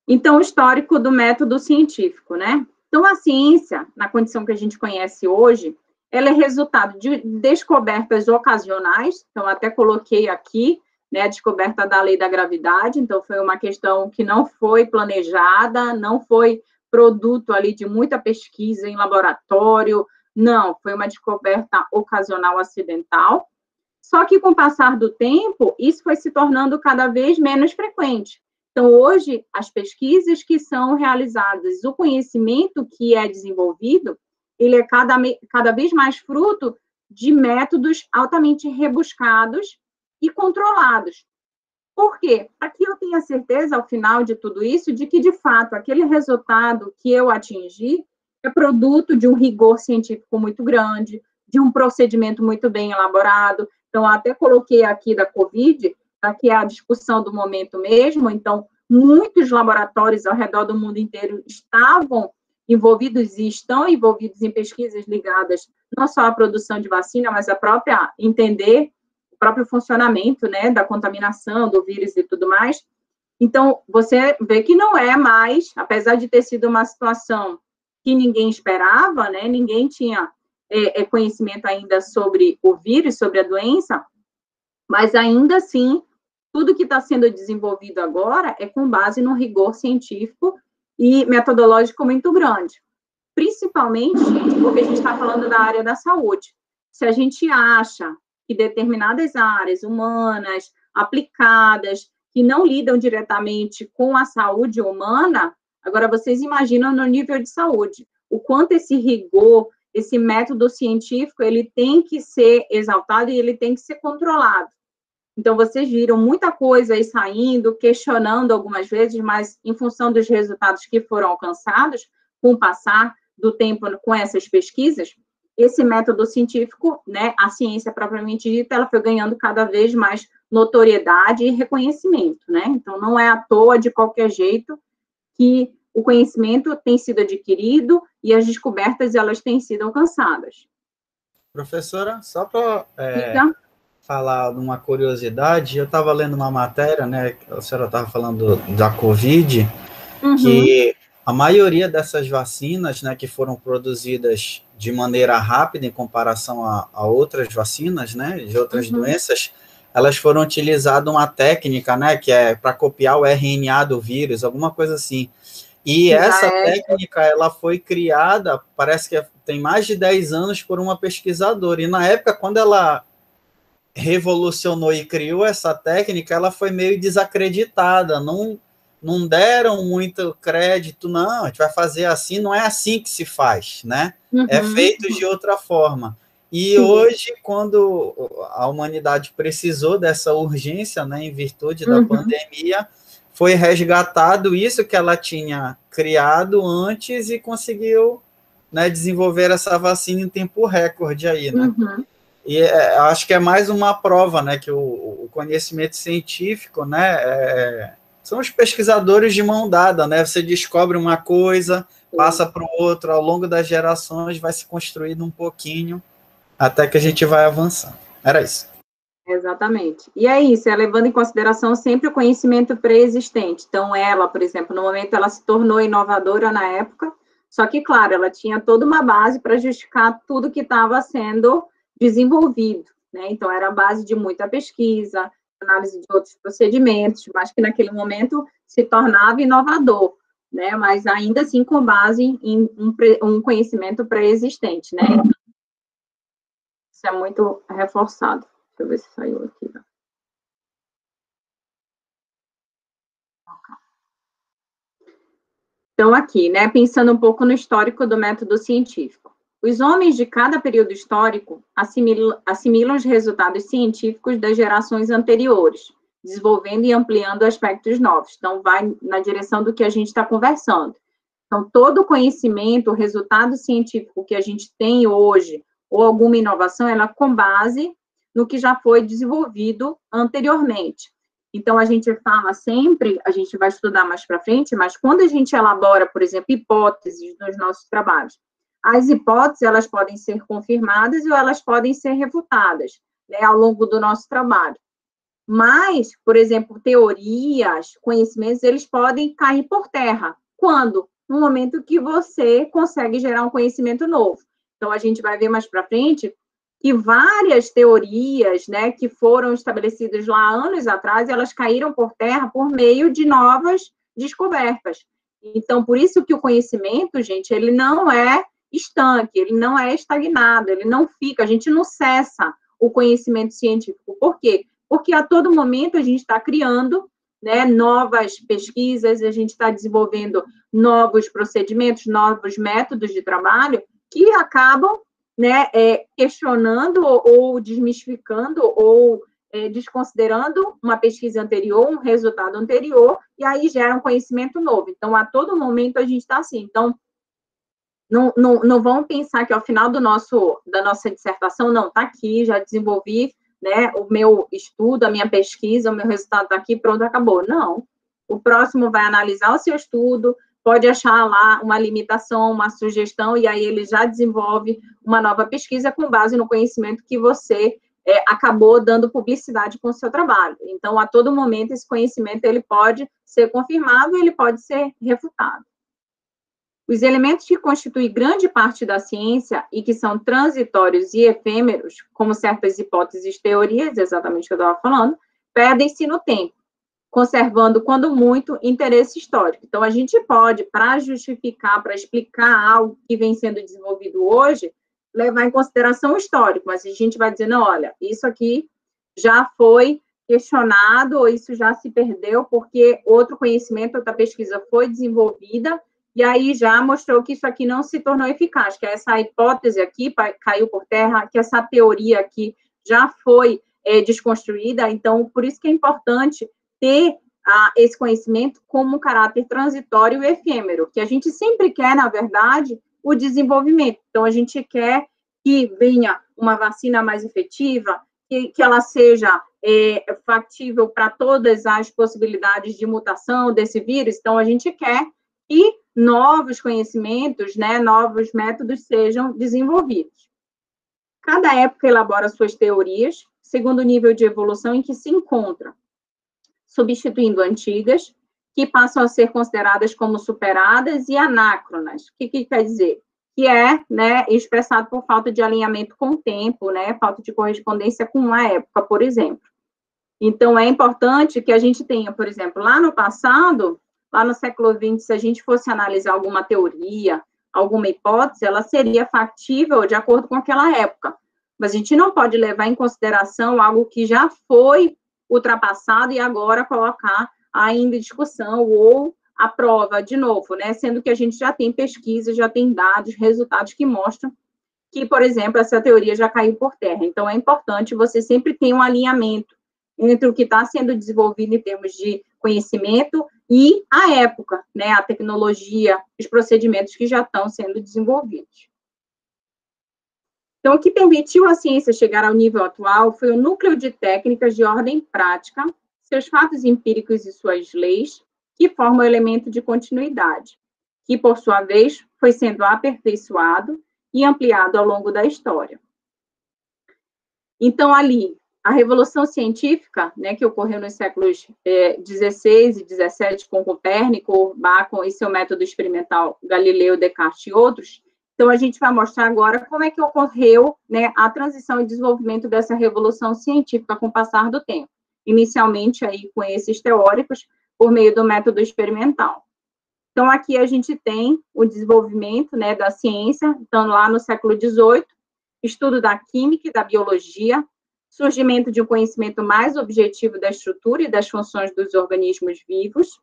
Então, o histórico do método científico, né? Então, a ciência, na condição que a gente conhece hoje, ela é resultado de descobertas ocasionais, então, até coloquei aqui, né, a descoberta da lei da gravidade, então, foi uma questão que não foi planejada, não foi produto ali de muita pesquisa em laboratório, não, foi uma descoberta ocasional acidental, só que com o passar do tempo, isso foi se tornando cada vez menos frequente. Então, hoje, as pesquisas que são realizadas, o conhecimento que é desenvolvido, ele é cada vez mais fruto de métodos altamente rebuscados e controlados. Por quê? Para que eu tenha certeza, ao final de tudo isso, de que, de fato, aquele resultado que eu atingi é produto de um rigor científico muito grande, de um procedimento muito bem elaborado. Então, até coloquei aqui da COVID, que é a discussão do momento mesmo, então, muitos laboratórios ao redor do mundo inteiro estavam envolvidos e estão envolvidos em pesquisas ligadas não só à produção de vacina, mas a própria entender o próprio funcionamento, né, da contaminação, do vírus e tudo mais. Então, você vê que não é mais, apesar de ter sido uma situação que ninguém esperava, né, ninguém tinha conhecimento ainda sobre o vírus, sobre a doença, mas ainda assim, tudo que está sendo desenvolvido agora é com base no rigor científico e metodológico muito grande. Principalmente porque a gente está falando da área da saúde. Se a gente acha que determinadas áreas humanas, aplicadas, que não lidam diretamente com a saúde humana, agora vocês imaginam no nível de saúde, o quanto esse rigor, esse método científico, ele tem que ser exaltado e ele tem que ser controlado. Então, vocês viram muita coisa aí saindo, questionando algumas vezes, mas em função dos resultados que foram alcançados, com o passar do tempo com essas pesquisas, esse método científico, né, a ciência propriamente dita, ela foi ganhando cada vez mais notoriedade e reconhecimento, né? Então, não é à toa, de qualquer jeito, que o conhecimento tem sido adquirido e as descobertas, elas têm sido alcançadas. Professora, só para falar de uma curiosidade, eu estava lendo uma matéria, né, a senhora estava falando da COVID, que a maioria dessas vacinas, né, que foram produzidas de maneira rápida em comparação a outras vacinas, né, de outras doenças, elas foram utilizando uma técnica, né, que é para copiar o RNA do vírus, alguma coisa assim. E essa técnica, ela foi criada, parece que tem mais de 10 anos, por uma pesquisadora. E na época, quando ela revolucionou e criou essa técnica, ela foi meio desacreditada, não deram muito crédito, não, a gente vai fazer assim, não é assim que se faz, né? É feito de outra forma. E hoje, quando a humanidade precisou dessa urgência, né, em virtude da pandemia, foi resgatado isso que ela tinha criado antes e conseguiu, né, desenvolver essa vacina em tempo recorde aí, né? E acho que é mais uma prova, né, que o conhecimento científico, né, são os pesquisadores de mão dada, né? Você descobre uma coisa, passa para o outro, ao longo das gerações vai se construindo um pouquinho, até que a gente vai avançando. Era isso. Exatamente. E é isso, é levando em consideração sempre o conhecimento pré-existente. Então, ela, por exemplo, no momento ela se tornou inovadora na época, só que, claro, ela tinha toda uma base para justificar tudo que estava sendo desenvolvido, né? Então, era a base de muita pesquisa, análise de outros procedimentos, mas que naquele momento se tornava inovador, né? Mas ainda assim com base em um conhecimento pré-existente, né? Isso é muito reforçado. Deixa eu ver se saiu aqui. Então, aqui, né, pensando um pouco no histórico do método científico. Os homens de cada período histórico assimilam os resultados científicos das gerações anteriores, desenvolvendo e ampliando aspectos novos. Então, vai na direção do que a gente está conversando. Então, todo o conhecimento, o resultado científico que a gente tem hoje, ou alguma inovação, ela é com base no que já foi desenvolvido anteriormente. Então, a gente fala sempre, a gente vai estudar mais para frente, mas quando a gente elabora, por exemplo, hipóteses nos nossos trabalhos, as hipóteses, elas podem ser confirmadas ou elas podem ser refutadas, né, ao longo do nosso trabalho. Mas, por exemplo, teorias, conhecimentos, eles podem cair por terra. Quando? No momento que você consegue gerar um conhecimento novo. Então, a gente vai ver mais para frente que várias teorias, né, que foram estabelecidas lá anos atrás, elas caíram por terra por meio de novas descobertas. Então, por isso que o conhecimento, gente, ele não é estanque, ele não é estagnado, ele não fica, a gente não cessa o conhecimento científico. Por quê? Porque a todo momento a gente está criando, né, novas pesquisas, a gente está desenvolvendo novos procedimentos, novos métodos de trabalho que acabam, né, questionando ou desmistificando ou desconsiderando uma pesquisa anterior, um resultado anterior, e aí gera um conhecimento novo. Então, a todo momento a gente está assim. Então, não vão pensar que ao final da nossa dissertação, não, está aqui, já desenvolvi, né, o meu estudo, a minha pesquisa, o meu resultado está aqui, pronto, acabou. Não. O próximo vai analisar o seu estudo, pode achar lá uma limitação, uma sugestão, e aí ele já desenvolve uma nova pesquisa com base no conhecimento que você acabou dando publicidade com o seu trabalho. Então, a todo momento, esse conhecimento ele pode ser confirmado, ele pode ser refutado. Os elementos que constituem grande parte da ciência e que são transitórios e efêmeros, como certas hipóteses e teorias, exatamente o que eu estava falando, perdem-se no tempo, conservando, quando muito, interesse histórico. Então, a gente pode, para justificar, para explicar algo que vem sendo desenvolvido hoje, levar em consideração o histórico, mas a gente vai dizer, não, olha, isso aqui já foi questionado, ou isso já se perdeu, porque outro conhecimento, outra pesquisa foi desenvolvida, e aí já mostrou que isso aqui não se tornou eficaz, que essa hipótese aqui caiu por terra, que essa teoria aqui já foi desconstruída. Então, por isso que é importante ter esse conhecimento como um caráter transitório e efêmero, que a gente sempre quer, na verdade, o desenvolvimento. Então, a gente quer que venha uma vacina mais efetiva, que ela seja factível para todas as possibilidades de mutação desse vírus. Então, a gente quer que novos conhecimentos, né, novos métodos sejam desenvolvidos. Cada época elabora suas teorias, segundo o nível de evolução em que se encontra, substituindo antigas, que passam a ser consideradas como superadas e anacronas. O que quer dizer? Que né, expressado por falta de alinhamento com o tempo, né, falta de correspondência com uma época, por exemplo. Então, é importante que a gente tenha, por exemplo, lá no passado, lá no século XX, se a gente fosse analisar alguma teoria, alguma hipótese, ela seria factível de acordo com aquela época. Mas a gente não pode levar em consideração algo que já foi ultrapassado e agora colocar ainda em discussão ou à prova de novo, né? Sendo que a gente já tem pesquisa, já tem dados, resultados que mostram que, por exemplo, essa teoria já caiu por terra. Então, é importante você sempre ter um alinhamento entre o que está sendo desenvolvido em termos de conhecimento e a época, né, a tecnologia, os procedimentos que já estão sendo desenvolvidos. Então, o que permitiu à ciência chegar ao nível atual foi o núcleo de técnicas de ordem prática, seus fatos empíricos e suas leis, que formam o elemento de continuidade, que, por sua vez, foi sendo aperfeiçoado e ampliado ao longo da história. Então, ali, a revolução científica, né, que ocorreu nos séculos XVI e XVII, com Copérnico, Bacon e seu método experimental, Galileu, Descartes e outros. Então, a gente vai mostrar agora como é que ocorreu, né, a transição e desenvolvimento dessa revolução científica com o passar do tempo. Inicialmente, aí, com esses teóricos, por meio do método experimental. Então, aqui a gente tem o desenvolvimento, né, da ciência, então, lá no século XVIII, estudo da química e da biologia, surgimento de um conhecimento mais objetivo da estrutura e das funções dos organismos vivos.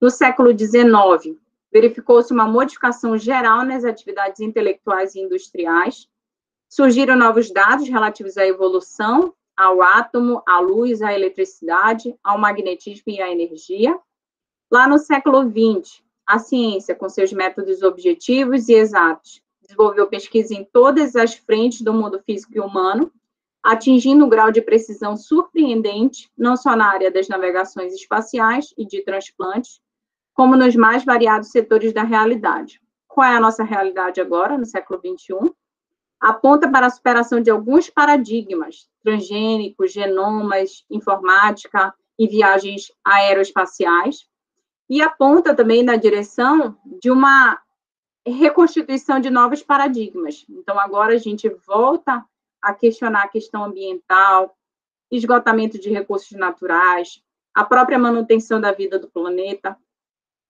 No século XIX, verificou-se uma modificação geral nas atividades intelectuais e industriais. Surgiram novos dados relativos à evolução, ao átomo, à luz, à eletricidade, ao magnetismo e à energia. Lá no século XX, a ciência, com seus métodos objetivos e exatos, desenvolveu pesquisa em todas as frentes do mundo físico e humano, atingindo um grau de precisão surpreendente, não só na área das navegações espaciais e de transplantes, como nos mais variados setores da realidade. Qual é a nossa realidade agora, no século XXI? Aponta para a superação de alguns paradigmas, transgênicos, genomas, informática e viagens aeroespaciais, e aponta também na direção de uma reconstituição de novos paradigmas. Então, agora a gente volta a questionar a questão ambiental, esgotamento de recursos naturais, a própria manutenção da vida do planeta.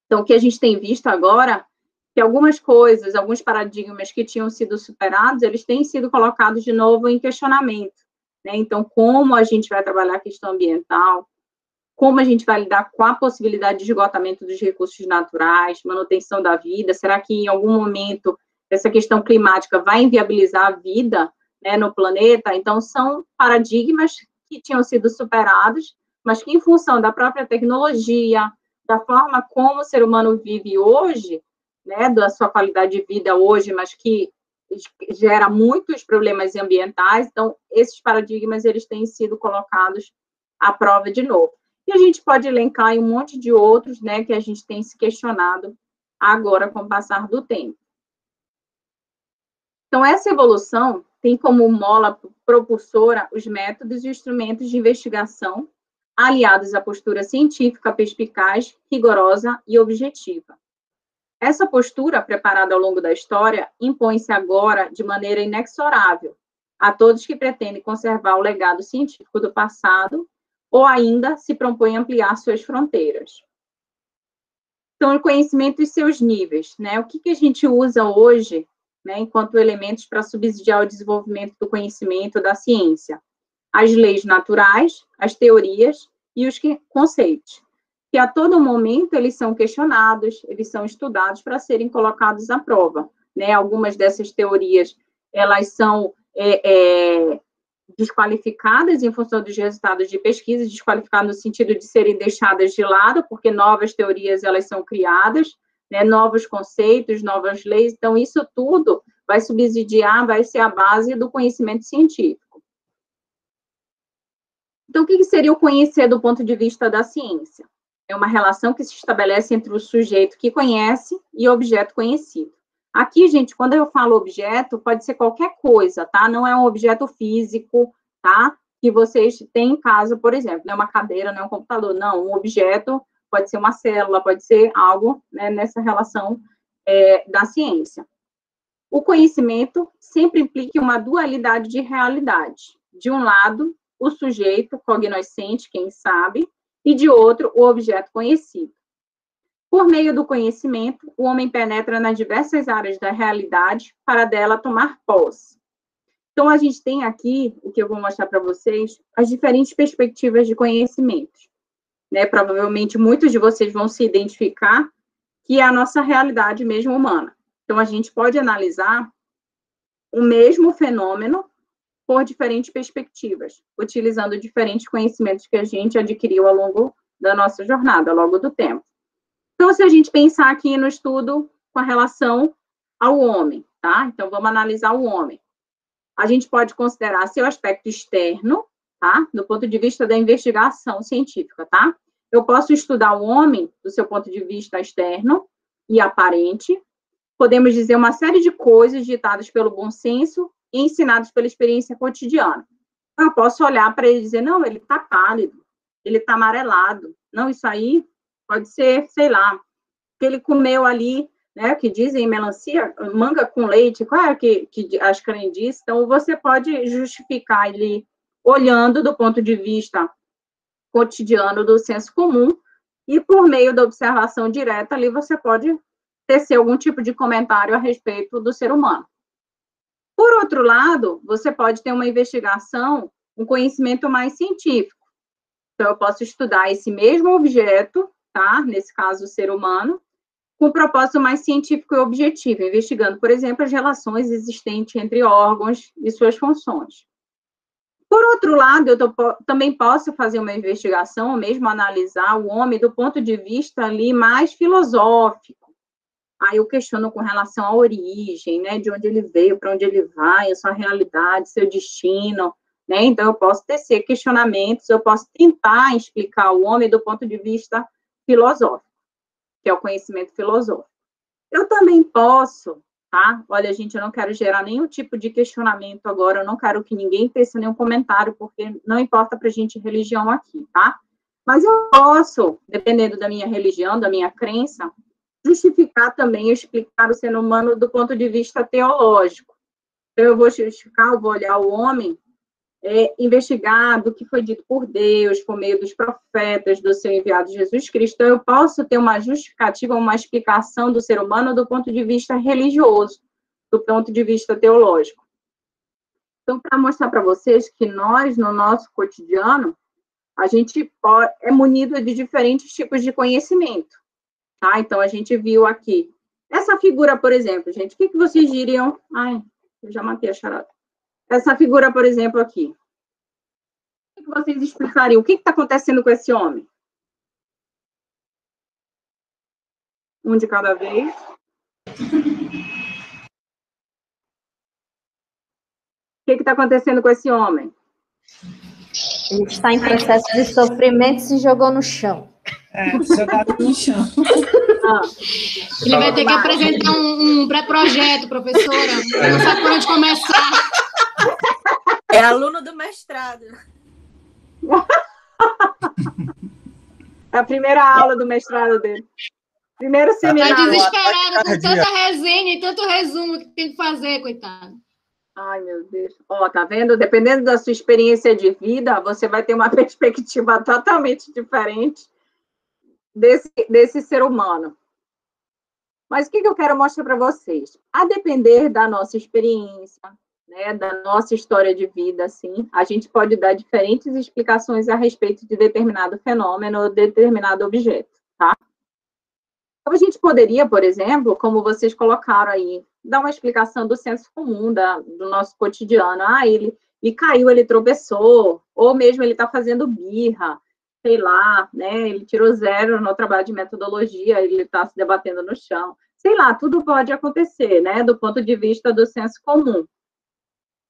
Então, o que a gente tem visto agora, que algumas coisas, alguns paradigmas que tinham sido superados, eles têm sido colocados de novo em questionamento, né? Então, como a gente vai trabalhar a questão ambiental, como a gente vai lidar com a possibilidade de esgotamento dos recursos naturais, manutenção da vida, será que em algum momento essa questão climática vai inviabilizar a vida, né, no planeta? Então, são paradigmas que tinham sido superados, mas que em função da própria tecnologia, da forma como o ser humano vive hoje, né, da sua qualidade de vida hoje, mas que gera muitos problemas ambientais, então, esses paradigmas, eles têm sido colocados à prova de novo. E a gente pode elencar em um monte de outros, né, que a gente tem se questionado agora com o passar do tempo. Então, essa evolução tem como mola propulsora os métodos e instrumentos de investigação aliados à postura científica perspicaz, rigorosa e objetiva. Essa postura, preparada ao longo da história, impõe-se agora de maneira inexorável a todos que pretendem conservar o legado científico do passado ou ainda se propõem ampliar suas fronteiras. Então, o conhecimento e seus níveis, né? O que a gente usa hoje, né, enquanto elementos para subsidiar o desenvolvimento do conhecimento da ciência? As leis naturais, as teorias e os conceitos, que a todo momento eles são questionados, eles são estudados para serem colocados à prova, né? Algumas dessas teorias, elas são desqualificadas em função dos resultados de pesquisa, desqualificadas no sentido de serem deixadas de lado, porque novas teorias, elas são criadas, né? Novos conceitos, novas leis, então isso tudo vai subsidiar, vai ser a base do conhecimento científico. Então, o que seria o conhecer do ponto de vista da ciência? É uma relação que se estabelece entre o sujeito que conhece e o objeto conhecido. Aqui, gente, quando eu falo objeto, pode ser qualquer coisa, tá? Não é um objeto físico, tá? Que vocês têm em casa, por exemplo, não é uma cadeira, não é um computador, não. Um objeto pode ser uma célula, pode ser algo, né, nessa relação da ciência. O conhecimento sempre implica uma dualidade de realidade. De um lado, o sujeito cognoscente, quem sabe, e de outro, o objeto conhecido. Por meio do conhecimento, o homem penetra nas diversas áreas da realidade para dela tomar posse. Então, a gente tem aqui, o que eu vou mostrar para vocês, as diferentes perspectivas de conhecimento, né? Provavelmente, muitos de vocês vão se identificar que é a nossa realidade mesmo humana. Então, a gente pode analisar o mesmo fenômeno por diferentes perspectivas, utilizando diferentes conhecimentos que a gente adquiriu ao longo da nossa jornada, ao longo do tempo. Então, se a gente pensar aqui no estudo com a relação ao homem, tá? Então, vamos analisar o homem. A gente pode considerar seu aspecto externo, tá? Do ponto de vista da investigação científica, tá? Eu posso estudar o homem do seu ponto de vista externo e aparente. Podemos dizer uma série de coisas ditadas pelo bom senso e ensinadas pela experiência cotidiana. Eu posso olhar para ele e dizer, não, ele está pálido, ele está amarelado. Não, isso aí pode ser, sei lá, que ele comeu ali, né, que dizem melancia, manga com leite, qual é que as crendices? Então, você pode justificar ele olhando do ponto de vista cotidiano do senso comum e por meio da observação direta ali, você pode tecer algum tipo de comentário a respeito do ser humano. Por outro lado, você pode ter uma investigação, um conhecimento mais científico. Então, eu posso estudar esse mesmo objeto, tá? Nesse caso, o ser humano, com um propósito mais científico e objetivo, investigando, por exemplo, as relações existentes entre órgãos e suas funções. Por outro lado, eu também posso fazer uma investigação, ou mesmo analisar o homem do ponto de vista ali mais filosófico. Aí eu questiono com relação à origem, né, de onde ele veio, para onde ele vai, a sua realidade, seu destino, né? Então, eu posso tecer questionamentos, eu posso tentar explicar o homem do ponto de vista filosófico, que é o conhecimento filosófico. Eu também posso, tá? Olha, gente, eu não quero gerar nenhum tipo de questionamento agora, eu não quero que ninguém teça nenhum comentário, porque não importa pra gente religião aqui, tá? Mas eu posso, dependendo da minha religião, da minha crença, justificar também, explicar o ser humano do ponto de vista teológico. Então, eu vou justificar, eu vou olhar o homem, investigar do que foi dito por Deus, por meio dos profetas, do seu enviado Jesus Cristo. Então, eu posso ter uma justificativa, uma explicação do ser humano do ponto de vista religioso, do ponto de vista teológico. Então, para mostrar para vocês que nós, no nosso cotidiano, a gente é munido de diferentes tipos de conhecimento. Tá? Então, a gente viu aqui. Essa figura, por exemplo, gente, o que vocês diriam? Ai, eu já matei a charada. Essa figura, por exemplo, aqui. O que vocês explicariam? O que está acontecendo com esse homem? Um de cada vez. O que está acontecendo com esse homem? Ele está em processo de sofrimento e se jogou no chão. Jogado no chão. Ele vai ter que apresentar um pré-projeto, professora. Não sabe por onde começar. É aluno do mestrado. É a primeira aula do mestrado dele. Primeiro seminário. Está desesperado com tanta resenha e tanto resumo que tem que fazer, coitado. Ai, meu Deus. Ó, tá vendo? Dependendo da sua experiência de vida, você vai ter uma perspectiva totalmente diferente desse ser humano. Mas o que eu quero mostrar para vocês? A depender da nossa experiência, né, da nossa história de vida, assim, a gente pode dar diferentes explicações a respeito de determinado fenômeno ou determinado objeto, tá? Então, a gente poderia, por exemplo, como vocês colocaram aí, dar uma explicação do senso comum do nosso cotidiano. Ah, ele caiu, ele tropeçou, ou mesmo ele está fazendo birra, sei lá, né? Ele tirou 0 no trabalho de metodologia, ele está se debatendo no chão. Sei lá, tudo pode acontecer, né? Do ponto de vista do senso comum.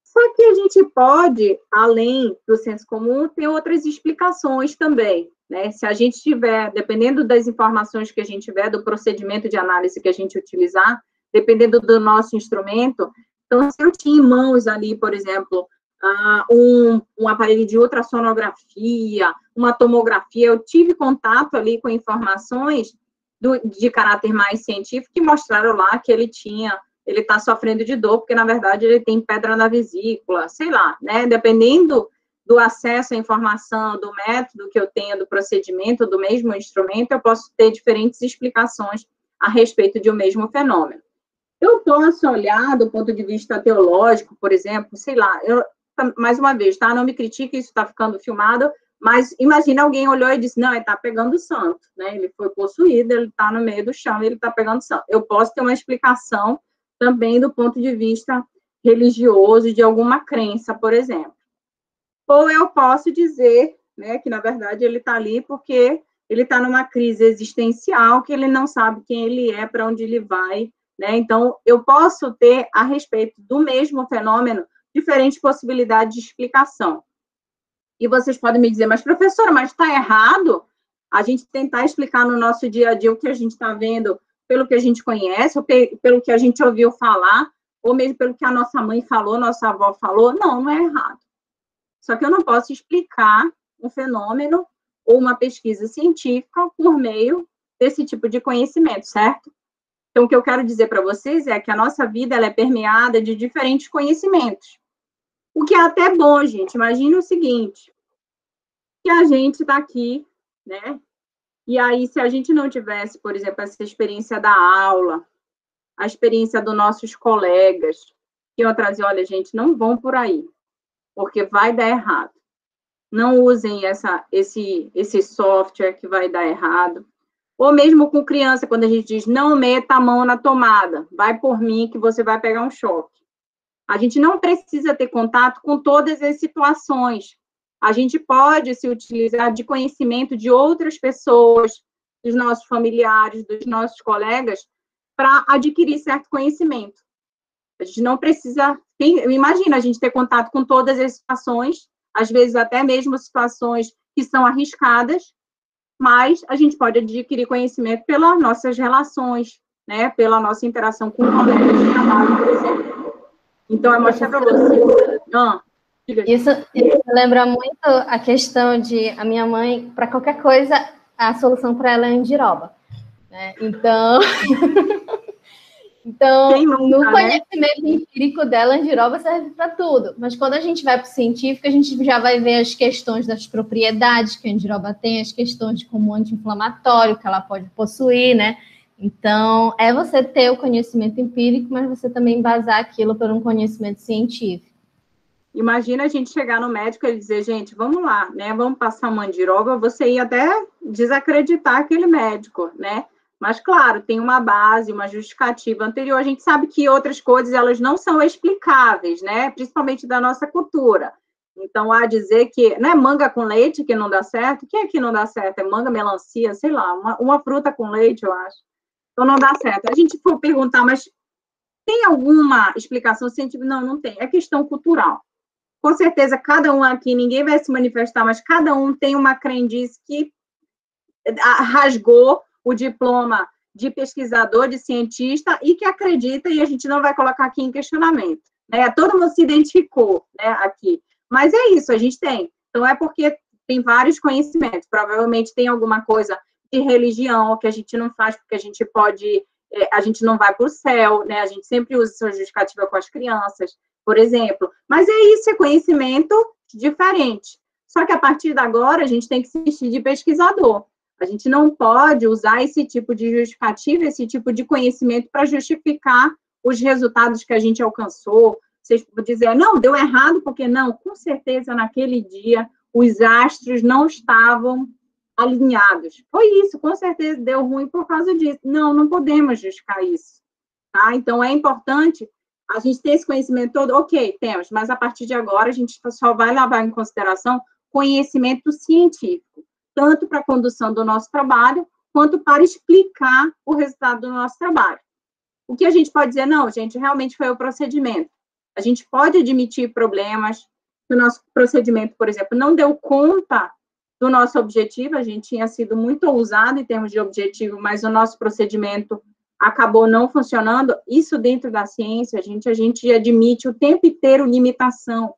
Só que a gente pode, além do senso comum, ter outras explicações também, né? Se a gente tiver, dependendo das informações que a gente tiver, do procedimento de análise que a gente utilizar, dependendo do nosso instrumento, então, se eu tinha em mãos ali, por exemplo, um aparelho de ultrassonografia, uma tomografia, eu tive contato ali com informações de caráter mais científico que mostraram lá que ele está sofrendo de dor, porque, na verdade, ele tem pedra na vesícula, sei lá, né? Dependendo do acesso à informação, do método que eu tenho, do procedimento, do mesmo instrumento, eu posso ter diferentes explicações a respeito de um mesmo fenômeno. Eu posso olhar do ponto de vista teológico, por exemplo, sei lá, mais uma vez, tá? Não me critique, isso está ficando filmado, mas imagina alguém olhou e disse, não, ele está pegando santo, né? Ele foi possuído, ele está no meio do chão, ele está pegando santo. Eu posso ter uma explicação também do ponto de vista religioso, de alguma crença, por exemplo. Ou eu posso dizer, né, que, na verdade, ele está ali porque ele está numa crise existencial, que ele não sabe quem ele é, para onde ele vai, né? Então, eu posso ter, a respeito do mesmo fenômeno, diferentes possibilidades de explicação. E vocês podem me dizer, mas, professora, mas está errado a gente tentar explicar no nosso dia a dia o que a gente está vendo pelo que a gente conhece, ou pelo que a gente ouviu falar, ou mesmo pelo que a nossa mãe falou, nossa avó falou? Não, não é errado. Só que eu não posso explicar um fenômeno ou uma pesquisa científica por meio desse tipo de conhecimento, certo? Então, o que eu quero dizer para vocês é que a nossa vida ela é permeada de diferentes conhecimentos. O que é até bom, gente. Imagine o seguinte, que a gente está aqui, né? E aí, se a gente não tivesse, por exemplo, essa experiência da aula, a experiência dos nossos colegas, que iam trazer, olha, gente, não vão por aí, porque vai dar errado. Não usem esse software que vai dar errado. Ou mesmo com criança, quando a gente diz, não meta a mão na tomada, vai por mim que você vai pegar um choque. A gente não precisa ter contato com todas as situações. A gente pode se utilizar de conhecimento de outras pessoas, dos nossos familiares, dos nossos colegas, para adquirir certo conhecimento. A gente não precisa... Imagina a gente ter contato com todas as situações, às vezes até mesmo situações que são arriscadas, mas a gente pode adquirir conhecimento pelas nossas relações, né? Pela nossa interação com colegas de trabalho, por exemplo. Então, é mostrar para você. Isso lembra muito a questão de a minha mãe, para qualquer coisa, a solução para ela é andiroba. Né? Então, no conhecimento empírico dela, a andiroba serve para tudo. Mas quando a gente vai para o científico, a gente já vai ver as questões das propriedades que a andiroba tem, as questões de como anti-inflamatório que ela pode possuir, né? Então, é você ter o conhecimento empírico, mas você também embasar aquilo por um conhecimento científico. Imagina a gente chegar no médico e ele dizer, gente, vamos lá, né? Vamos passar uma andiroba, você ia até desacreditar aquele médico, né? Mas, claro, tem uma base, uma justificativa anterior. A gente sabe que outras coisas, elas não são explicáveis, né? Principalmente da nossa cultura. Então, há dizer que, não é manga com leite que não dá certo? O que é que não dá certo? É manga, melancia, sei lá, uma fruta com leite, eu acho. Então, não dá certo. A gente for perguntar, mas tem alguma explicação científica? Não, não tem. É questão cultural. Com certeza, cada um aqui, ninguém vai se manifestar, mas cada um tem uma crendice que rasgou o diploma de pesquisador, de cientista, e que acredita, e a gente não vai colocar aqui em questionamento. Né? Todo mundo se identificou, né, aqui. Mas é isso, a gente tem. Então, é porque tem vários conhecimentos. Provavelmente tem alguma coisa de religião que a gente não faz, porque a gente pode... a gente não vai para o céu, né? A gente sempre usa essa justificativa com as crianças, por exemplo. Mas é isso, é conhecimento diferente. Só que a partir de agora, a gente tem que se vestir de pesquisador. A gente não pode usar esse tipo de justificativa, esse tipo de conhecimento para justificar os resultados que a gente alcançou. Vocês podem dizer, não, deu errado, porque não, com certeza naquele dia os astros não estavam alinhados. Foi isso, com certeza deu ruim por causa disso. Não, não podemos justificar isso. Tá? Então, é importante a gente ter esse conhecimento todo. Ok, temos, mas a partir de agora a gente só vai levar em consideração conhecimento científico, tanto para a condução do nosso trabalho, quanto para explicar o resultado do nosso trabalho. O que a gente pode dizer? Não, gente, realmente foi o procedimento. A gente pode admitir problemas, que o nosso procedimento, por exemplo, não deu conta do nosso objetivo, a gente tinha sido muito ousado em termos de objetivo, mas o nosso procedimento acabou não funcionando. Isso dentro da ciência, a gente admite o tempo inteiro limitação.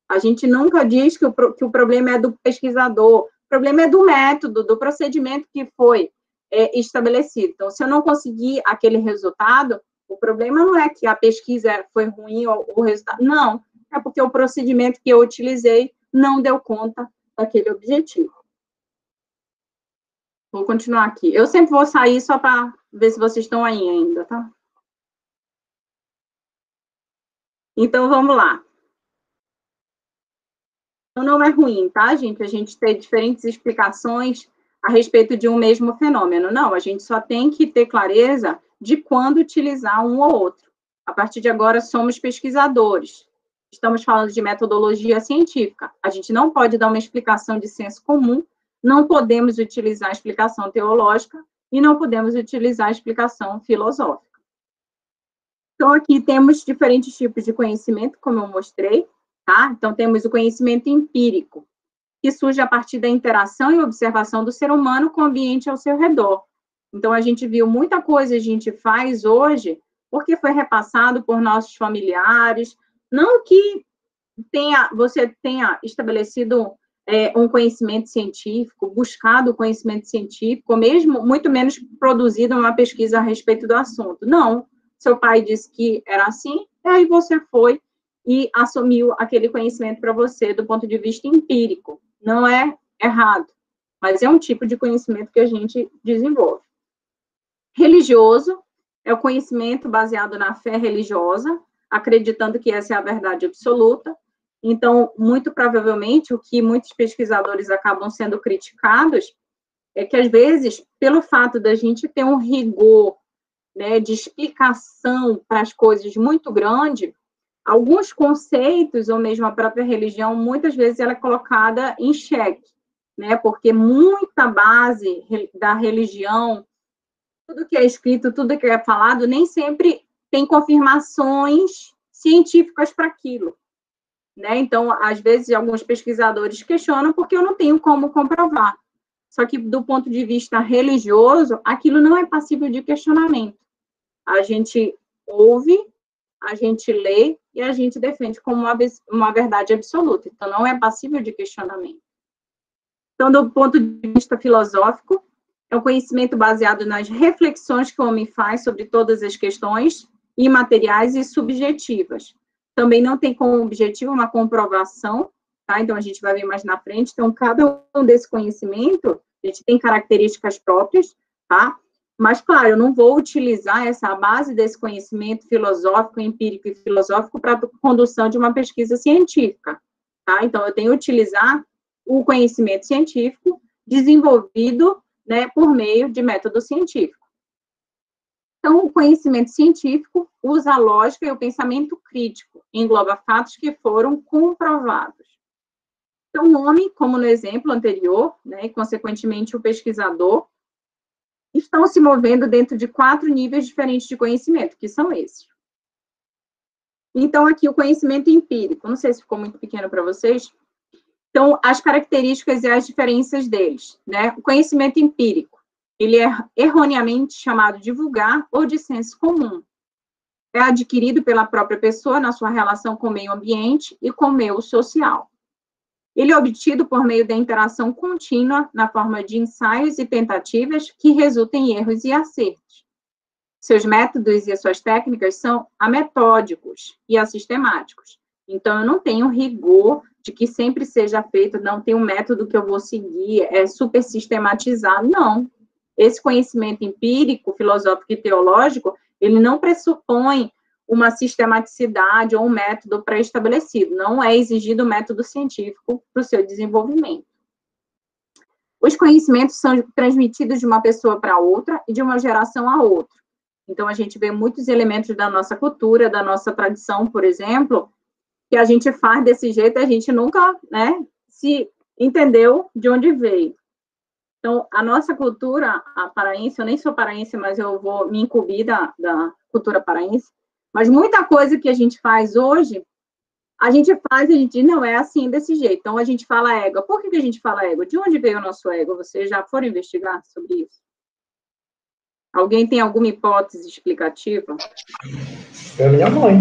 A gente nunca diz que o problema é do pesquisador, o problema é do método, do procedimento que foi estabelecido. Então, se eu não conseguir aquele resultado, o problema não é que a pesquisa foi ruim ou o resultado, não, é porque o procedimento que eu utilizei não deu conta daquele objetivo. Vou continuar aqui. Eu sempre vou sair só para ver se vocês estão aí ainda, tá? Então, vamos lá. Então, não é ruim, tá, gente? A gente ter diferentes explicações a respeito de um mesmo fenômeno. Não, a gente só tem que ter clareza de quando utilizar um ou outro. A partir de agora, somos pesquisadores. Estamos falando de metodologia científica. A gente não pode dar uma explicação de senso comum, não podemos utilizar a explicação teológica e não podemos utilizar a explicação filosófica. Então, aqui temos diferentes tipos de conhecimento, como eu mostrei, tá? Então, temos o conhecimento empírico, que surge a partir da interação e observação do ser humano com o ambiente ao seu redor. Então, a gente viu muita coisa a gente faz hoje porque foi repassado por nossos familiares, não que você tenha estabelecido um conhecimento científico, buscado o conhecimento científico, ou mesmo, muito menos, produzido uma pesquisa a respeito do assunto. Não, seu pai disse que era assim, e aí você foi e assumiu aquele conhecimento para você do ponto de vista empírico. Não é errado, mas é um tipo de conhecimento que a gente desenvolve. Religioso é o conhecimento baseado na fé religiosa, acreditando que essa é a verdade absoluta. Então, muito provavelmente, o que muitos pesquisadores acabam sendo criticados é que, às vezes, pelo fato da gente ter um rigor, né, de explicação para as coisas muito grande, alguns conceitos, ou mesmo a própria religião, muitas vezes ela é colocada em xeque, né, porque muita base da religião, tudo que é escrito, tudo que é falado, nem sempre tem confirmações científicas para aquilo. Né? Então, às vezes, alguns pesquisadores questionam porque eu não tenho como comprovar. Só que, do ponto de vista religioso, aquilo não é passível de questionamento. A gente ouve, a gente lê e a gente defende como uma verdade absoluta. Então, não é passível de questionamento. Então, do ponto de vista filosófico, é um conhecimento baseado nas reflexões que o homem faz sobre todas as questões imateriais e subjetivas. Também não tem como objetivo uma comprovação, tá? Então, a gente vai ver mais na frente. Então, cada um desse conhecimento, a gente tem características próprias, tá? Mas, claro, eu não vou utilizar essa base desse conhecimento filosófico, empírico e filosófico para a condução de uma pesquisa científica, tá? Então, eu tenho que utilizar o conhecimento científico desenvolvido, né, por meio de método científico. Então, o conhecimento científico usa a lógica e o pensamento crítico, engloba fatos que foram comprovados. Então, o homem, como no exemplo anterior, né, e consequentemente o pesquisador, estão se movendo dentro de 4 níveis diferentes de conhecimento, que são esses. Então, aqui o conhecimento empírico, não sei se ficou muito pequeno para vocês. Então, as características e as diferenças deles, né? O conhecimento empírico, ele é erroneamente chamado de vulgar ou de senso comum. É adquirido pela própria pessoa na sua relação com o meio ambiente e com o meio social. Ele é obtido por meio da interação contínua na forma de ensaios e tentativas que resultam em erros e acertos. Seus métodos e as suas técnicas são ametódicos e assistemáticos. Então, eu não tenho rigor de que sempre seja feito, não tem um método que eu vou seguir, é super sistematizado, não. Esse conhecimento empírico, filosófico e teológico, ele não pressupõe uma sistematicidade ou um método pré-estabelecido, não é exigido método científico para o seu desenvolvimento. Os conhecimentos são transmitidos de uma pessoa para outra e de uma geração a outra. Então, a gente vê muitos elementos da nossa cultura, da nossa tradição, por exemplo, que a gente faz desse jeito, a gente nunca, né, se entendeu de onde veio. Então, a nossa cultura, a paraense, eu nem sou paraense, mas eu vou me incumbir da cultura paraense, mas muita coisa que a gente faz hoje, a gente diz, não, é assim, desse jeito. Então, a gente fala égua. Por que a gente fala égua? De onde veio o nosso égua? Vocês já foram investigar sobre isso? Alguém tem alguma hipótese explicativa? É a minha mãe.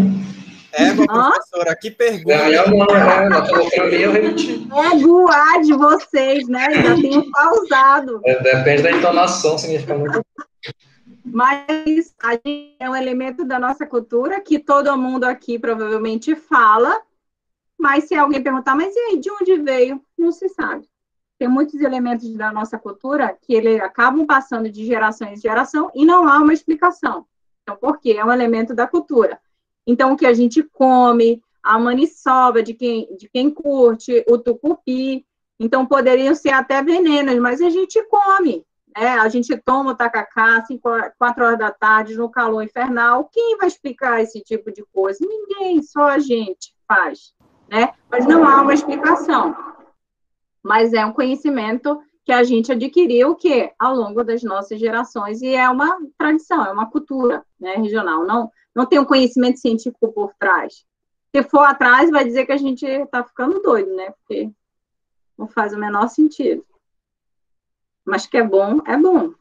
Égua, professora, que pergunta. É a minha mãe, ela falou para mim, eu repeti. Égua de vocês, né? Já tenho pausado. Depende da entonação, significa muito. Mas a gente é um elemento da nossa cultura que todo mundo aqui provavelmente fala, mas se alguém perguntar, mas e aí, de onde veio? Não se sabe. Tem muitos elementos da nossa cultura que eles acabam passando de geração em geração e não há uma explicação. Então, por quê? É um elemento da cultura. Então, o que a gente come, a maniçoba de quem curte, o tucupi, então poderiam ser até venenos, mas a gente come. A gente toma o tacacá, 4 horas da tarde, no calor infernal. Quem vai explicar esse tipo de coisa? Ninguém, só a gente faz, né? Mas não há uma explicação. Mas é um conhecimento que a gente adquiriu que ao longo das nossas gerações, e é uma tradição, é uma cultura, né, regional. Não tem um conhecimento científico por trás. Se for atrás, vai dizer que a gente está ficando doido, né? Porque não faz o menor sentido. Mas que é bom, é bom.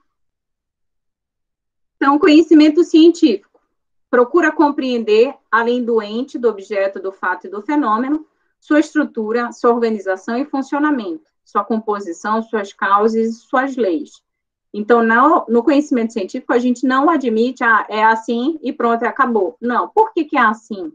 Então, conhecimento científico. Procura compreender, além do ente, do objeto, do fato e do fenômeno, sua estrutura, sua organização e funcionamento, sua composição, suas causas e suas leis. Então, no conhecimento científico, a gente não admite, é assim e pronto, acabou. Não, por que é assim?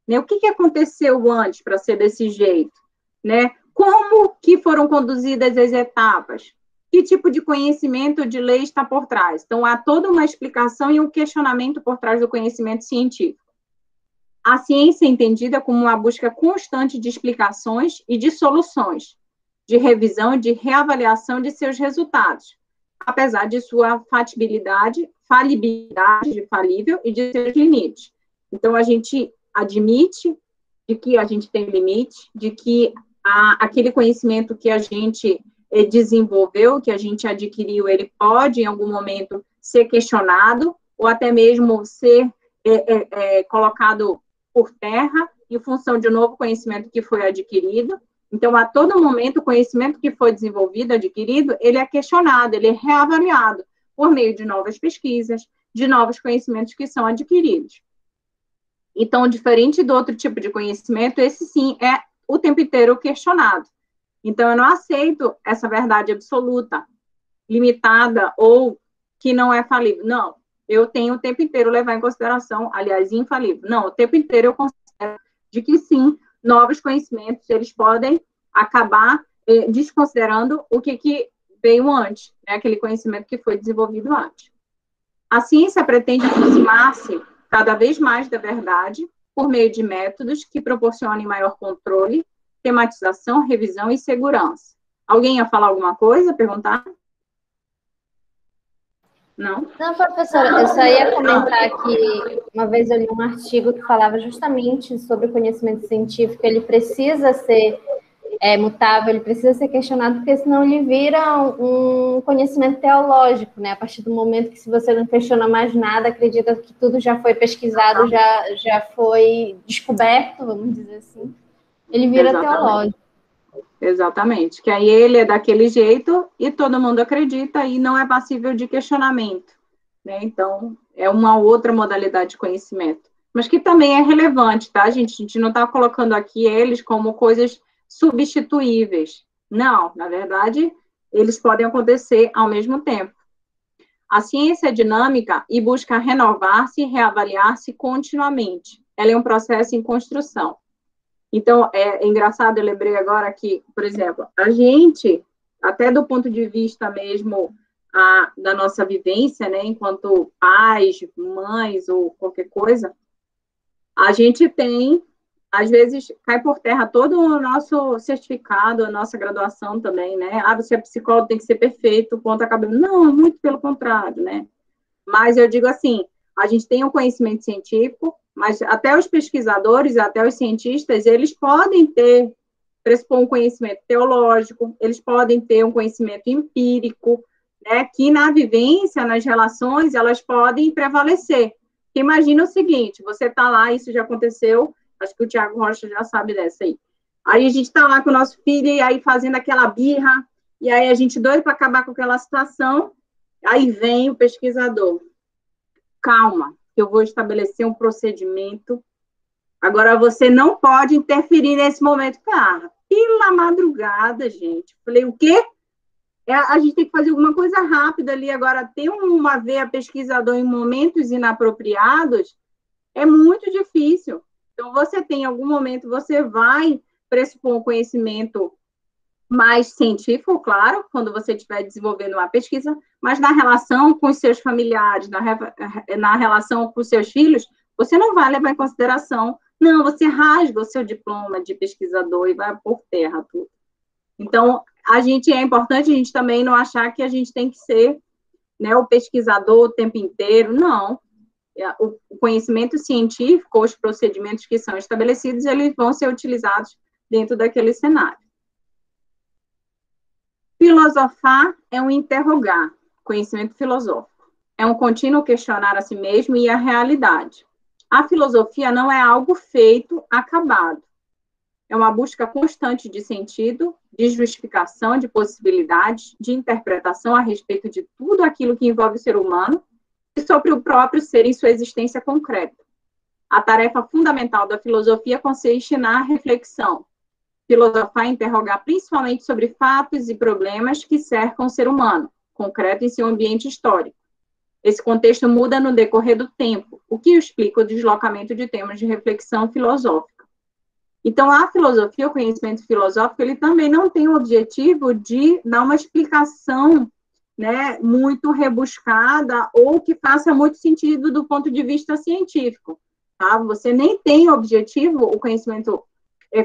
Né? O que aconteceu antes para ser desse jeito? Né? Como que foram conduzidas as etapas? Que tipo de conhecimento de lei está por trás? Então, há toda uma explicação e um questionamento por trás do conhecimento científico. a ciência é entendida como uma busca constante de explicações e de soluções, de revisão e de reavaliação de seus resultados, apesar de sua falibilidade, falível e de seus limites. Então, a gente admite de que a gente tem limite, de que aquele conhecimento que a gente desenvolveu, que a gente adquiriu, ele pode, em algum momento, ser questionado, ou até mesmo ser colocado por terra, em função de um novo conhecimento que foi adquirido. Então, a todo momento, o conhecimento que foi desenvolvido, adquirido, ele é questionado, ele é reavaliado, por meio de novas pesquisas, de novos conhecimentos que são adquiridos. Então, diferente do outro tipo de conhecimento, esse sim é o tempo inteiro questionado. Então, eu não aceito essa verdade absoluta, limitada, ou que não é falível. Não, eu tenho o tempo inteiro levar em consideração, aliás, infalível. Não, o tempo inteiro eu considero de que sim, novos conhecimentos, eles podem acabar desconsiderando o que veio antes, né, aquele conhecimento que foi desenvolvido antes. A ciência pretende aproximar-se cada vez mais da verdade por meio de métodos que proporcionem maior controle, tematização, revisão e segurança. Alguém ia falar alguma coisa, perguntar? Não? Não, professora, eu só ia comentar que uma vez eu li um artigo que falava justamente sobre o conhecimento científico, ele precisa ser mutável, ele precisa ser questionado, porque senão ele vira um conhecimento teológico, né? A partir do momento que, se você não questiona mais nada, acredita que tudo já foi pesquisado, já foi descoberto, vamos dizer assim, ele vira teológico. Exatamente, que aí ele é daquele jeito e todo mundo acredita e não é passível de questionamento, né? Então, é uma outra modalidade de conhecimento, mas que também é relevante, tá, gente? A gente não está colocando aqui eles como coisas substituíveis. Não, na verdade, eles podem acontecer ao mesmo tempo. A ciência é dinâmica e busca renovar-se e reavaliar-se continuamente. Ela é um processo em construção. Então, é engraçado, eu lembrei agora que, por exemplo, a gente, até do ponto de vista mesmo da nossa vivência, né, enquanto pais, mães ou qualquer coisa, a gente tem, às vezes, cai por terra todo o nosso certificado, a nossa graduação também, né? Ah, você é psicólogo, tem que ser perfeito, ponto, acabou. Não, muito pelo contrário, né? Mas eu digo assim, a gente tem um conhecimento científico, mas até os pesquisadores, até os cientistas, eles podem pressupor um conhecimento teológico, eles podem ter um conhecimento empírico, né, que na vivência, nas relações, elas podem prevalecer. Imagina o seguinte, você está lá, isso já aconteceu, acho que o Tiago Rocha já sabe dessa aí. Aí a gente está lá com o nosso filho, e aí fazendo aquela birra, e aí a gente doido para acabar com aquela situação, aí vem o pesquisador. Calma, eu vou estabelecer um procedimento. Agora, você não pode interferir nesse momento. Cara, pela madrugada, gente. Falei, o quê? A gente tem que fazer alguma coisa rápida ali. Agora, ter uma veia pesquisador em momentos inapropriados é muito difícil. Então, você tem, em algum momento, você vai pressupor um conhecimento mais científico, claro, quando você estiver desenvolvendo uma pesquisa, mas na relação com os seus familiares, na relação com os seus filhos, você não vai levar em consideração, não, você rasga o seu diploma de pesquisador e vai por terra tudo. Então, é importante a gente também não achar que a gente tem que ser, né, o pesquisador o tempo inteiro, não. O conhecimento científico, os procedimentos que são estabelecidos, eles vão ser utilizados dentro daquele cenário. Filosofar é um interrogar, conhecimento filosófico. É um contínuo questionar a si mesmo e a realidade. A filosofia não é algo feito, acabado. É uma busca constante de sentido, de justificação, de possibilidades, de interpretação a respeito de tudo aquilo que envolve o ser humano e sobre o próprio ser em sua existência concreta. A tarefa fundamental da filosofia consiste na reflexão. Filosofar e interrogar principalmente sobre fatos e problemas que cercam o ser humano, concreto em seu ambiente histórico. Esse contexto muda no decorrer do tempo, o que explica o deslocamento de temas de reflexão filosófica. Então, a filosofia, o conhecimento filosófico, ele também não tem o objetivo de dar uma explicação, né, muito rebuscada ou que faça muito sentido do ponto de vista científico. tá? Você nem tem objetivo, o conhecimento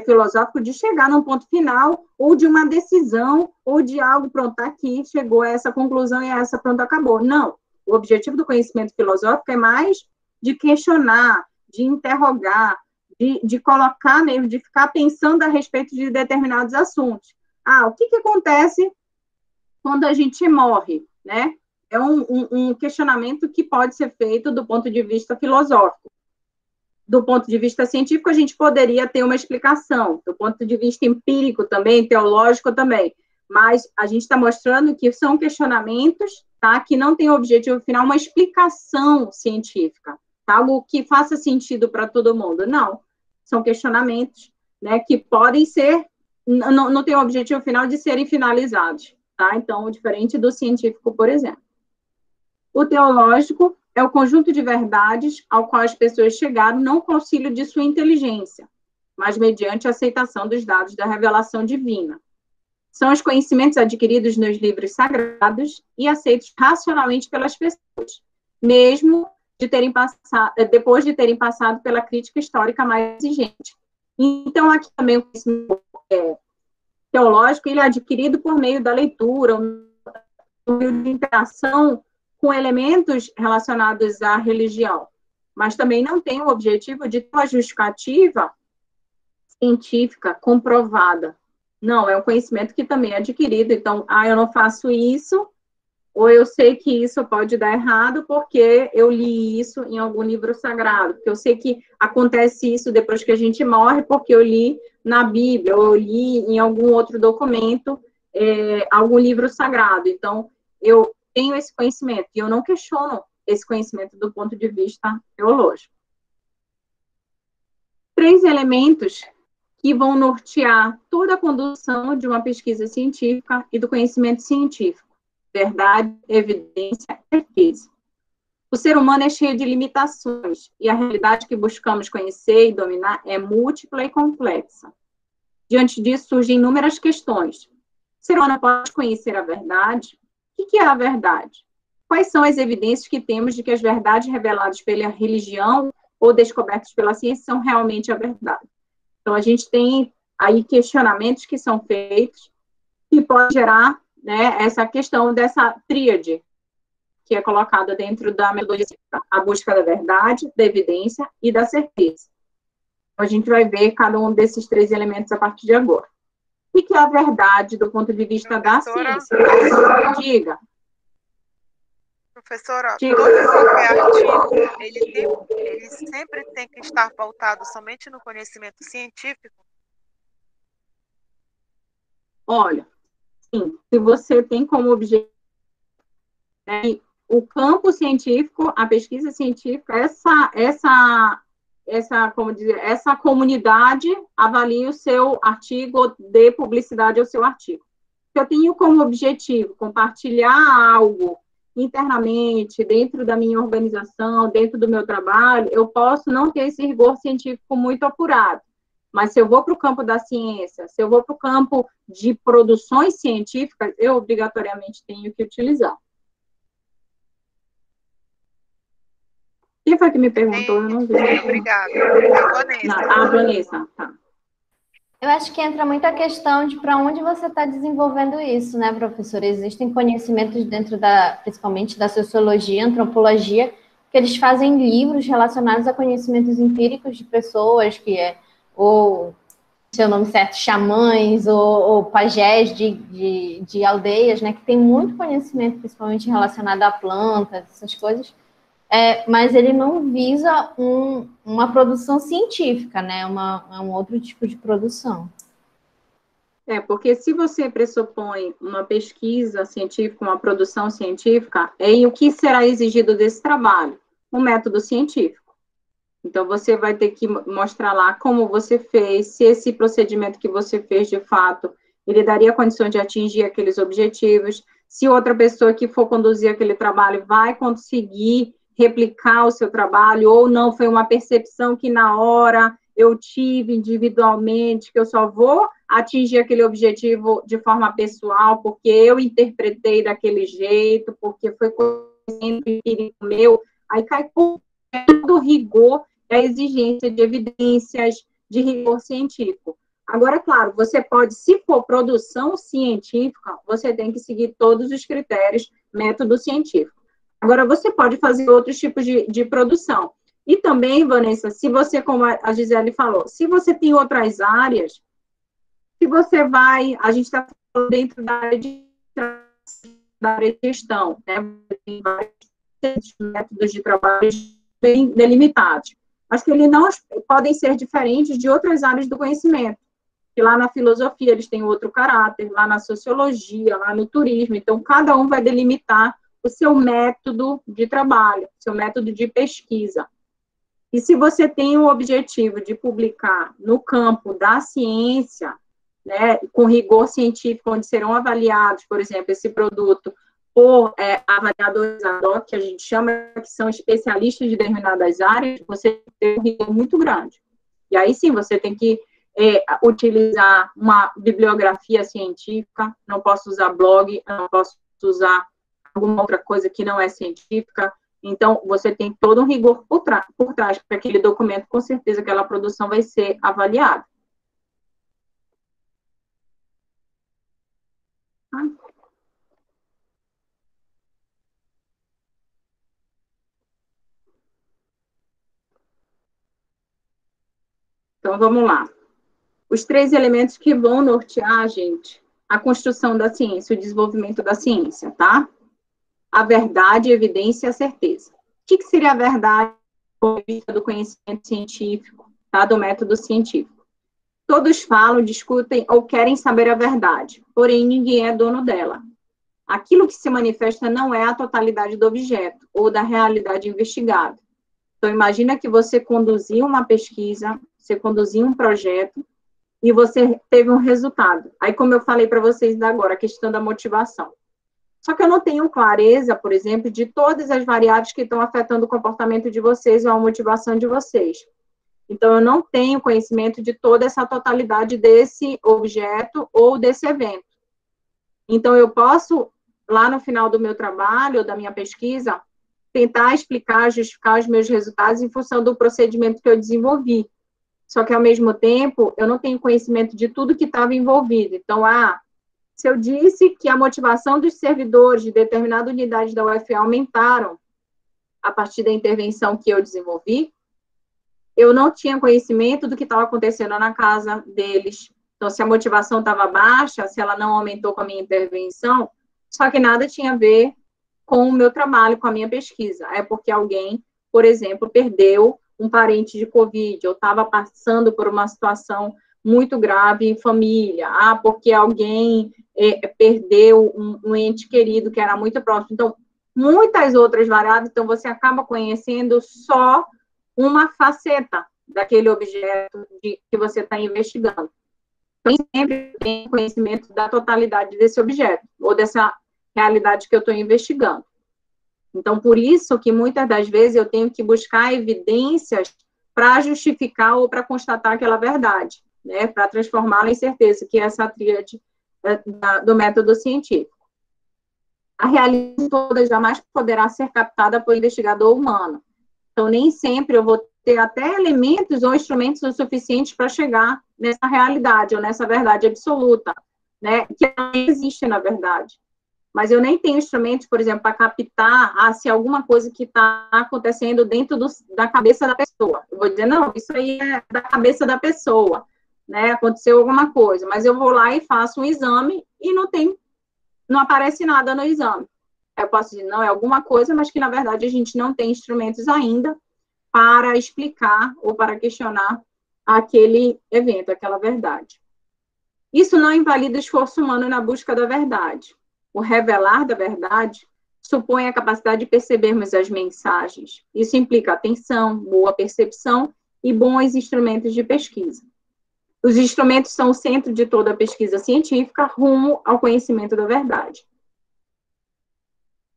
filosófico, de chegar num ponto final, ou de uma decisão, ou de algo, pronto, tá aqui, chegou a essa conclusão e essa, pronto, acabou. Não. O objetivo do conhecimento filosófico é mais de questionar, de interrogar, de colocar nele, de ficar pensando a respeito de determinados assuntos. O que acontece quando a gente morre, né? É um questionamento que pode ser feito do ponto de vista filosófico. Do ponto de vista científico, a gente poderia ter uma explicação, do ponto de vista empírico também, teológico também, mas a gente está mostrando que são questionamentos, tá, que não tem o objetivo final, uma explicação científica, tá, algo que faça sentido para todo mundo. Não, são questionamentos, né, que podem ser, não tem o objetivo final de serem finalizados, tá, então, diferente do científico, por exemplo. O teológico é o conjunto de verdades ao qual as pessoas chegaram não com auxílio de sua inteligência, mas mediante a aceitação dos dados da revelação divina. São os conhecimentos adquiridos nos livros sagrados e aceitos racionalmente pelas pessoas, mesmo depois de terem passado pela crítica histórica mais exigente. Então, aqui também o conhecimento teológico, ele é adquirido por meio da leitura, por meio de interação com elementos relacionados à religião, mas também não tem o objetivo de ter uma justificativa científica comprovada. Não, é um conhecimento que também é adquirido. Então, eu não faço isso, ou eu sei que isso pode dar errado porque eu li isso em algum livro sagrado, porque eu sei que acontece isso depois que a gente morre porque eu li na Bíblia, ou eu li em algum outro documento, algum livro sagrado. Então, eu tenho esse conhecimento, e eu não questiono esse conhecimento do ponto de vista teológico. 3 elementos que vão nortear toda a condução de uma pesquisa científica e do conhecimento científico: verdade, evidência e certeza. O ser humano é cheio de limitações, e a realidade que buscamos conhecer e dominar é múltipla e complexa. Diante disso, surgem inúmeras questões. O ser humano pode conhecer a verdade? O que é a verdade? Quais são as evidências que temos de que as verdades reveladas pela religião ou descobertas pela ciência são realmente a verdade? Então, a gente tem aí questionamentos que são feitos que podem gerar, né, essa questão dessa tríade que é colocada dentro da metodologia, a busca da verdade, da evidência e da certeza. Então, a gente vai ver cada um desses 3 elementos a partir de agora. O que é a verdade do ponto de vista da ciência? Diga. Professora, Diga. todo e qualquer artigo, ele sempre tem que estar pautado somente no conhecimento científico? Olha, sim, se você tem como objetivo, né, o campo científico, a pesquisa científica, essa comunidade avalie o seu artigo, dê publicidade ao seu artigo. Se eu tenho como objetivo compartilhar algo internamente, dentro da minha organização, dentro do meu trabalho, eu posso não ter esse rigor científico muito apurado. Mas se eu vou para o campo da ciência, se eu vou para o campo de produções científicas, eu obrigatoriamente tenho que utilizar. Quem foi que me perguntou? Eu não vi. Obrigada. A Vanessa. A Vanessa, tá. Eu acho que entra muito a questão de para onde você está desenvolvendo isso, né, professor? Existem conhecimentos dentro principalmente da sociologia, antropologia, que eles fazem livros relacionados a conhecimentos empíricos de pessoas, ou, seu nome certo, xamãs, ou pajés de aldeias, né, que tem muito conhecimento, principalmente relacionado a plantas, essas coisas, mas ele não visa uma produção científica, né? Um outro tipo de produção. Porque se você pressupõe uma pesquisa científica, uma produção científica, e o que será exigido desse trabalho? Um método científico. Então, você vai ter que mostrar lá como você fez, se esse procedimento que você fez, de fato, ele daria condição de atingir aqueles objetivos, se outra pessoa que for conduzir aquele trabalho vai conseguir replicar o seu trabalho, ou não, foi uma percepção que na hora eu tive individualmente, que eu só vou atingir aquele objetivo de forma pessoal, porque eu interpretei daquele jeito, porque foi conhecimento empírico meu, aí cai com todo rigor é a exigência de evidências, de rigor científico. Agora, claro, você pode, se for produção científica, você tem que seguir todos os critérios, método científico. Agora, você pode fazer outros tipos de produção. E também, Vanessa, se você, como a Gisele falou, se você tem outras áreas, se você vai, a gente está falando dentro da área de gestão, né? Tem vários métodos de trabalho bem delimitados, mas que eles não podem ser diferentes de outras áreas do conhecimento. Que lá na filosofia eles têm outro caráter, lá na sociologia, lá no turismo, então cada um vai delimitar o seu método de trabalho, seu método de pesquisa. E se você tem o objetivo de publicar no campo da ciência, né, com rigor científico, onde serão avaliados, por exemplo, esse produto por avaliadores ad hoc, que a gente chama, que são especialistas de determinadas áreas, você tem um rigor muito grande. E aí sim, você tem que utilizar uma bibliografia científica, não posso usar blog, não posso usar alguma outra coisa que não é científica. Então, você tem todo um rigor por trás, para aquele documento, com certeza, aquela produção vai ser avaliada. Então, vamos lá. Os 3 elementos que vão nortear, gente, a construção da ciência, o desenvolvimento da ciência, tá? A verdade, a evidência e a certeza. O que seria a verdade do conhecimento científico, tá? Do método científico? Todos falam, discutem ou querem saber a verdade, porém ninguém é dono dela. Aquilo que se manifesta não é a totalidade do objeto ou da realidade investigada. Então, imagina que você conduziu uma pesquisa, você conduziu um projeto, e você teve um resultado. Aí, como eu falei para vocês agora, a questão da motivação. Só que eu não tenho clareza, por exemplo, de todas as variáveis que estão afetando o comportamento de vocês ou a motivação de vocês. Então, eu não tenho conhecimento de toda essa totalidade desse objeto ou desse evento. Então, eu posso, lá no final do meu trabalho, da minha pesquisa, tentar explicar, justificar os meus resultados em função do procedimento que eu desenvolvi. Só que, ao mesmo tempo, eu não tenho conhecimento de tudo que estava envolvido. Então, se eu disse que a motivação dos servidores de determinada unidade da UFA aumentaram a partir da intervenção que eu desenvolvi, eu não tinha conhecimento do que estava acontecendo na casa deles. Então, se a motivação estava baixa, se ela não aumentou com a minha intervenção, só que nada tinha a ver com o meu trabalho, com a minha pesquisa. É porque alguém, por exemplo, perdeu um parente de Covid, ou estava passando por uma situação muito grave em família, porque alguém perdeu um ente querido que era muito próximo. Então, muitas outras variáveis, então você acaba conhecendo só uma faceta daquele objeto que você está investigando. Então, sempre tem conhecimento da totalidade desse objeto, ou dessa realidade que eu estou investigando. Então, por isso que muitas das vezes eu tenho que buscar evidências para justificar ou para constatar aquela verdade, né, para transformá-la em certeza, que é essa tríade do método científico. A realidade toda jamais poderá ser captada por investigador humano. Então, nem sempre eu vou ter até elementos ou instrumentos o suficientes para chegar nessa realidade, ou nessa verdade absoluta, né, que não existe na verdade. Mas eu nem tenho instrumentos, por exemplo, para captar se alguma coisa que está acontecendo dentro da cabeça da pessoa. Eu vou dizer, não, isso aí é da cabeça da pessoa, né? Aconteceu alguma coisa, mas eu vou lá e faço um exame e não aparece nada no exame. Eu posso dizer, não, é alguma coisa, mas que, na verdade, a gente não tem instrumentos ainda para explicar ou para questionar aquele evento, aquela verdade. Isso não invalida o esforço humano na busca da verdade. O revelar da verdade supõe a capacidade de percebermos as mensagens. Isso implica atenção, boa percepção e bons instrumentos de pesquisa. Os instrumentos são o centro de toda a pesquisa científica rumo ao conhecimento da verdade.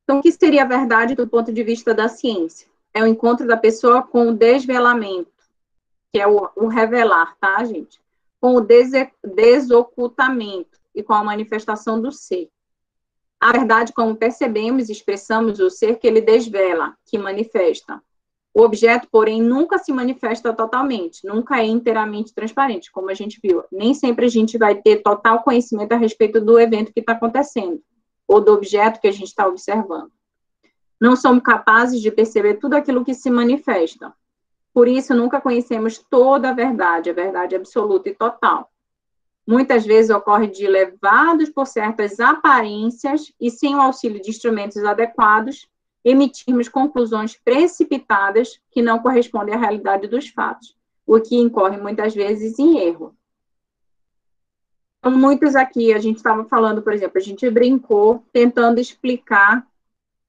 Então, o que seria a verdade do ponto de vista da ciência? É o encontro da pessoa com o desvelamento, que é o revelar, tá, gente? Com o desocultamento e com a manifestação do ser. A verdade, como percebemos, expressamos o ser que ele desvela, que manifesta. O objeto, porém, nunca se manifesta totalmente, nunca é inteiramente transparente, como a gente viu. Nem sempre a gente vai ter total conhecimento a respeito do evento que está acontecendo, ou do objeto que a gente está observando. Não somos capazes de perceber tudo aquilo que se manifesta. Por isso, nunca conhecemos toda a verdade absoluta e total. Muitas vezes ocorre de, levados por certas aparências e sem o auxílio de instrumentos adequados, emitirmos conclusões precipitadas que não correspondem à realidade dos fatos, o que incorre muitas vezes em erro. Então, muitos aqui, a gente estava falando, por exemplo, a gente brincou tentando explicar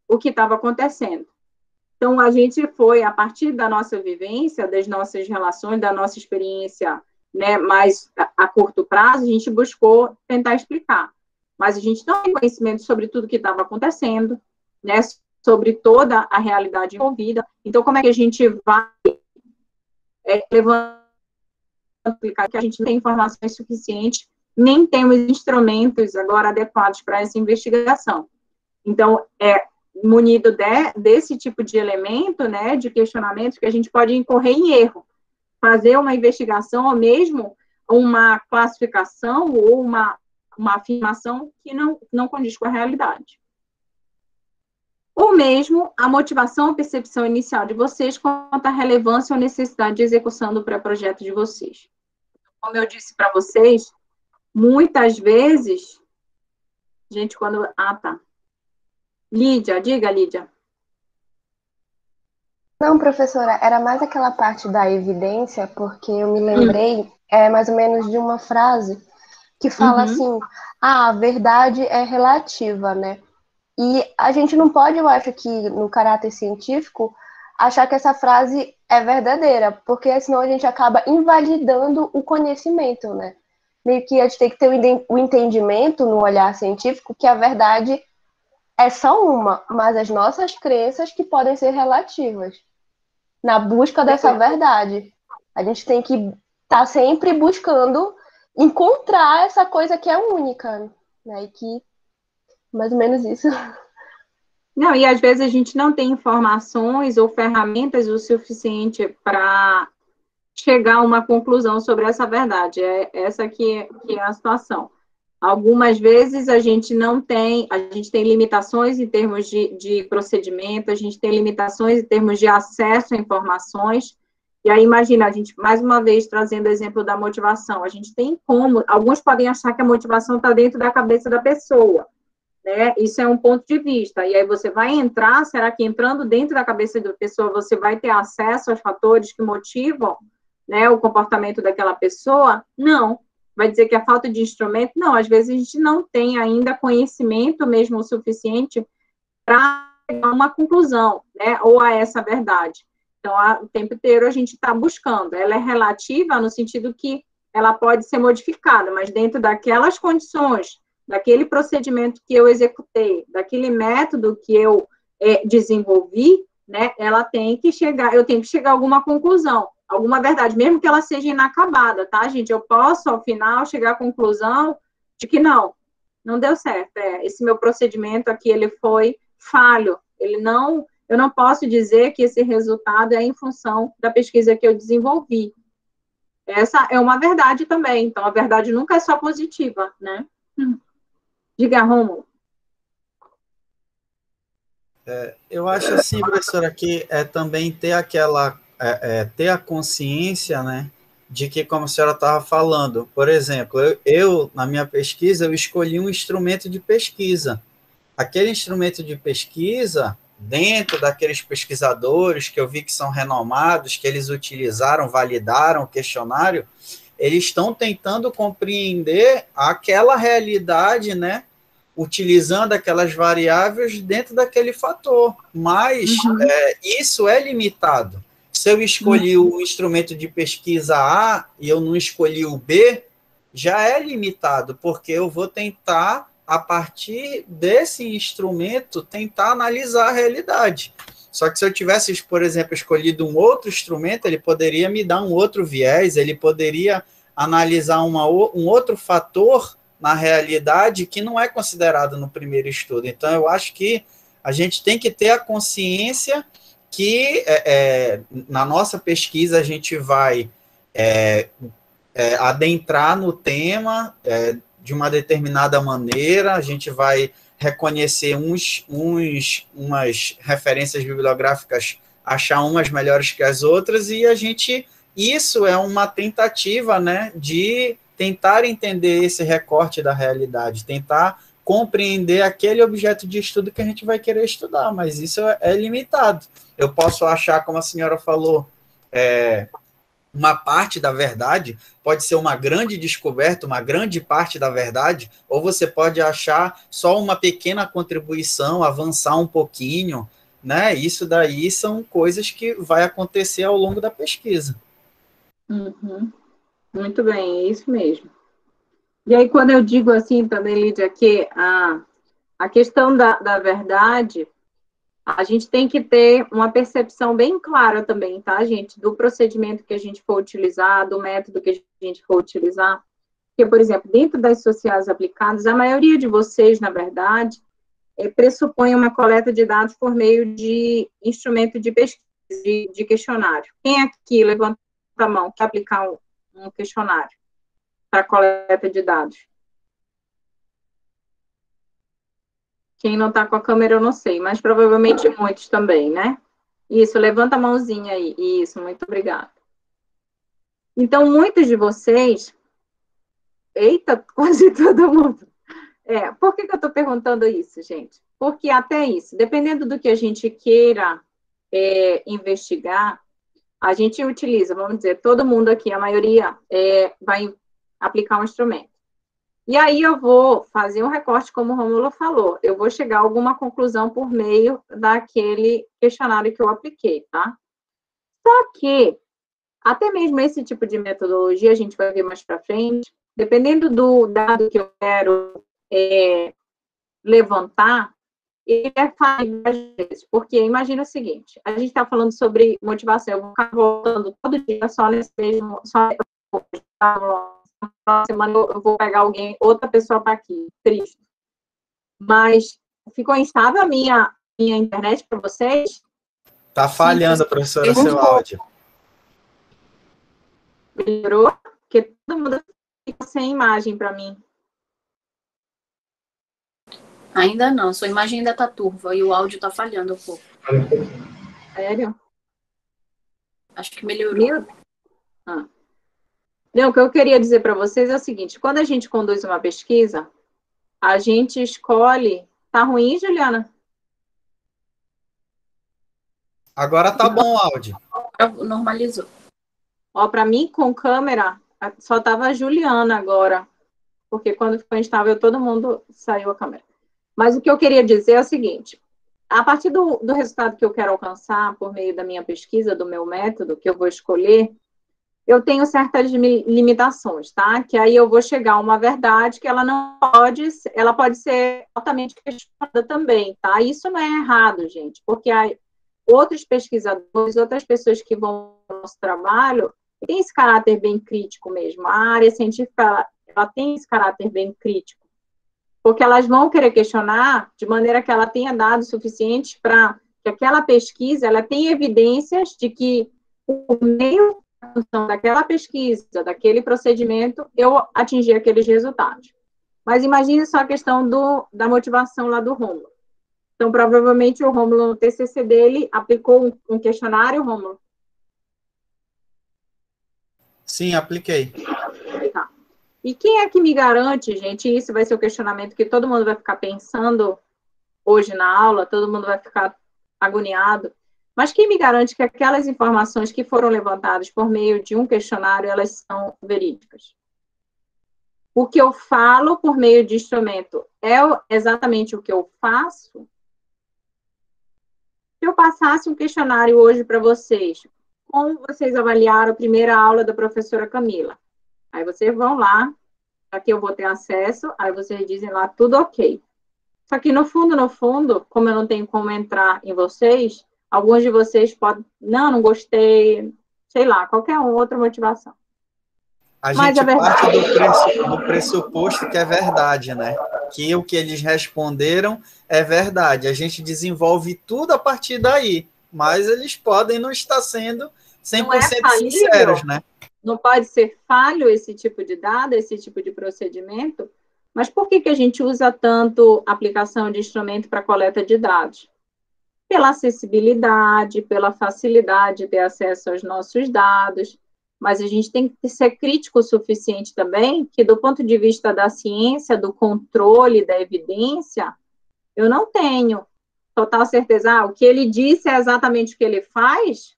o que estava acontecendo. Então, a gente foi, a partir da nossa vivência, das nossas relações, da nossa experiência, né, mais a curto prazo, a gente buscou tentar explicar. Mas a gente não tem conhecimento sobre tudo que estava acontecendo, né, sobre toda a realidade envolvida. Então, como é que a gente vai levando explicar que a gente não tem informações suficientes, nem temos instrumentos agora adequados para essa investigação. Então, munido desse tipo de elemento, né, de questionamentos, que a gente pode incorrer em erro, fazer uma investigação, ou mesmo uma classificação, ou uma afirmação que não condiz com a realidade. Ou mesmo a motivação ou percepção inicial de vocês quanto à relevância ou necessidade de execução do pré-projeto de vocês. Como eu disse para vocês, muitas vezes, gente, quando... Ah, tá. Lídia, diga, Lídia. Não, professora, era mais aquela parte da evidência, porque eu me lembrei mais ou menos de uma frase que fala assim, a verdade é relativa, né? E a gente não pode, eu acho que no caráter científico, achar que essa frase é verdadeira, porque senão a gente acaba invalidando o conhecimento, né? Meio que a gente tem que ter o entendimento no olhar científico que a verdade é só uma, mas as nossas crenças que podem ser relativas. Na busca dessa verdade. A gente tem que estar sempre buscando encontrar essa coisa que é única, né? E que mais ou menos isso. Não, e às vezes a gente não tem informações ou ferramentas o suficiente para chegar a uma conclusão sobre essa verdade. Essa que é a situação. Algumas vezes a gente tem limitações em termos de procedimento, a gente tem limitações em termos de acesso a informações. E aí, imagina, a gente, mais uma vez, trazendo o exemplo da motivação, a gente tem como, alguns podem achar que a motivação está dentro da cabeça da pessoa, né? Isso é um ponto de vista. E aí você vai entrar, será que entrando dentro da cabeça da pessoa, você vai ter acesso aos fatores que motivam, né, o comportamento daquela pessoa? Não. Vai dizer que a falta de instrumento? Não, às vezes a gente não tem ainda conhecimento mesmo o suficiente para chegar a uma conclusão, né, ou a essa verdade. Então, o tempo inteiro a gente está buscando. Ela é relativa no sentido que ela pode ser modificada, mas dentro daquelas condições, daquele procedimento que eu executei, daquele método que eu desenvolvi, né, ela tem que chegar, eu tenho que chegar a alguma conclusão, alguma verdade, mesmo que ela seja inacabada, tá, gente? Eu posso, ao final, chegar à conclusão de que não deu certo. Esse meu procedimento aqui, ele foi falho. Eu não posso dizer que esse resultado é em função da pesquisa que eu desenvolvi. Essa é uma verdade também. Então, a verdade nunca é só positiva, né? Diga, Rômulo. Eu acho assim, professora, que também ter ter a consciência, né, de que, como a senhora estava falando, por exemplo, eu, na minha pesquisa, eu escolhi um instrumento de pesquisa. Aquele instrumento de pesquisa, dentro daqueles pesquisadores que eu vi que são renomados, que eles utilizaram, validaram o questionário, eles estão tentando compreender aquela realidade, né, utilizando aquelas variáveis dentro daquele fator, mas isso é limitado. Se eu escolhi o instrumento de pesquisa A e eu não escolhi o B, já é limitado, porque eu vou tentar, a partir desse instrumento, tentar analisar a realidade. Só que se eu tivesse, por exemplo, escolhido um outro instrumento, ele poderia me dar um outro viés, ele poderia analisar um outro fator na realidade que não é considerado no primeiro estudo. Então, eu acho que a gente tem que ter a consciência que na nossa pesquisa a gente vai adentrar no tema de uma determinada maneira, a gente vai reconhecer umas referências bibliográficas, achar umas melhores que as outras, e isso é uma tentativa, né, de tentar entender esse recorte da realidade, tentar compreender aquele objeto de estudo que a gente vai querer estudar, mas isso é limitado. Eu posso achar, como a senhora falou, uma parte da verdade, pode ser uma grande descoberta, uma grande parte da verdade, ou você pode achar só uma pequena contribuição, avançar um pouquinho, né? Isso daí são coisas que vai acontecer ao longo da pesquisa. Uhum. Muito bem, é isso mesmo. E aí, quando eu digo assim também, Lídia, que a questão da verdade, a gente tem que ter uma percepção bem clara também, tá, gente? Do procedimento que a gente for utilizar, do método que a gente for utilizar. Porque, por exemplo, dentro das sociais aplicadas, a maioria de vocês, na verdade, pressupõe uma coleta de dados por meio de instrumento de pesquisa, de questionário. Quem aqui levanta a mão quer aplicar um questionário para coleta de dados? Quem não está com a câmera, eu não sei, mas provavelmente muitos também, né? Isso, levanta a mãozinha aí. Isso, muito obrigada. Então, muitos de vocês... Eita, quase todo mundo. Por que eu estou perguntando isso, gente? Porque até isso, dependendo do que a gente queira investigar, a gente utiliza, vamos dizer, todo mundo aqui, a maioria, vai aplicar um instrumento. E aí eu vou fazer um recorte, como o Rômulo falou, eu vou chegar a alguma conclusão por meio daquele questionário que eu apliquei, tá? Só que, até mesmo esse tipo de metodologia, a gente vai ver mais para frente, dependendo do dado que eu quero levantar, ele é falho às vezes, porque imagina o seguinte, a gente está falando sobre motivação, eu vou ficar voltando todo dia só nesse mesmo... Na semana eu vou pegar outra pessoa para aqui, triste. Mas ficou instável a minha internet para vocês? Tá falhando, sim, professora, seu áudio. Melhorou? Porque todo mundo fica sem imagem para mim. Ainda não, sua imagem ainda tá turva e o áudio tá falhando um pouco. Sério? Acho que melhorou. Não, o que eu queria dizer para vocês é o seguinte, quando a gente conduz uma pesquisa, a gente escolhe... Tá ruim, Juliana? Agora tá bom o áudio. Normalizou. Ó, para mim, com câmera, só tava a Juliana agora, porque quando ficou instável, todo mundo saiu a câmera. Mas o que eu queria dizer é o seguinte, a partir do resultado que eu quero alcançar por meio da minha pesquisa, do meu método, que eu vou escolher, eu tenho certas limitações, tá? Que aí eu vou chegar a uma verdade que ela pode ser altamente questionada também, tá? Isso não é errado, gente, porque outros pesquisadores, outras pessoas que vão no nosso trabalho, têm esse caráter bem crítico mesmo. A área científica, ela tem esse caráter bem crítico, porque elas vão querer questionar de maneira que ela tenha dados suficientes para que aquela pesquisa, ela tenha evidências de que por meio daquela pesquisa, daquele procedimento, eu atingi aqueles resultados. Mas imagine só a questão da motivação lá do Rômulo. Então, provavelmente, o Rômulo, no TCC dele, aplicou um questionário, Rômulo? Sim, apliquei. Tá. E quem é que me garante, gente, isso vai ser o questionamento que todo mundo vai ficar pensando hoje na aula, todo mundo vai ficar agoniado, mas quem me garante que aquelas informações que foram levantadas por meio de um questionário, elas são verídicas? O que eu falo por meio de instrumento é exatamente o que eu faço? Se eu passasse um questionário hoje para vocês, como vocês avaliaram a primeira aula da professora Camila? Aí vocês vão lá, aqui eu vou ter acesso, aí vocês dizem lá, tudo ok. Só que no fundo, como eu não tenho como entrar em vocês, alguns de vocês podem, não gostei, sei lá, qualquer outra motivação. A gente parte do pressuposto que é verdade, né? Que o que eles responderam é verdade. A gente desenvolve tudo a partir daí. mas eles podem não estar sendo 100% falível, sinceros, né? Não pode ser falho esse tipo de dado, esse tipo de procedimento, mas por que a gente usa tanto aplicação de instrumento para coleta de dados? Pela acessibilidade, pela facilidade de ter acesso aos nossos dados, mas a gente tem que ser crítico o suficiente também, que do ponto de vista da ciência, do controle, da evidência, eu não tenho total certeza, o que ele disse é exatamente o que ele faz?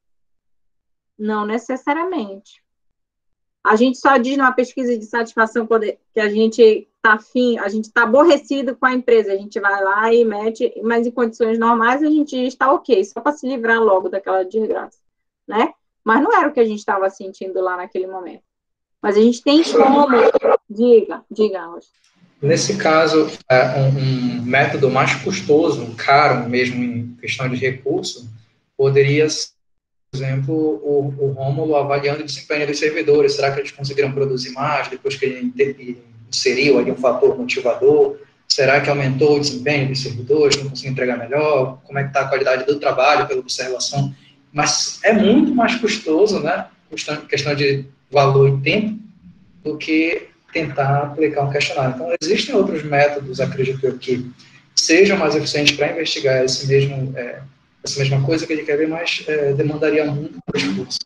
Não necessariamente. A gente só diz numa pesquisa de satisfação que a gente está afim, a gente está aborrecido com a empresa, a gente vai lá e mete, mas em condições normais a gente está ok, só para se livrar logo daquela desgraça, né? Mas não era o que a gente estava sentindo lá naquele momento. Mas a gente tem como... Diga, Rocha. Nesse caso, um método mais custoso, caro mesmo em questão de recurso, poderia ser, por exemplo, o Rômulo avaliando o desempenho dos servidores. Será que eles conseguiram produzir mais depois que ele inseriu ali um fator motivador? Será que aumentou o desempenho dos servidores? Não conseguiu entregar melhor? Como é que está a qualidade do trabalho pela observação? Mas é muito mais custoso, né? Questão de valor e tempo, do que tentar aplicar um questionário. Então, existem outros métodos, acredito eu, que sejam mais eficientes para investigar essa mesma coisa que ele quer ver, mas demandaria muito esforço.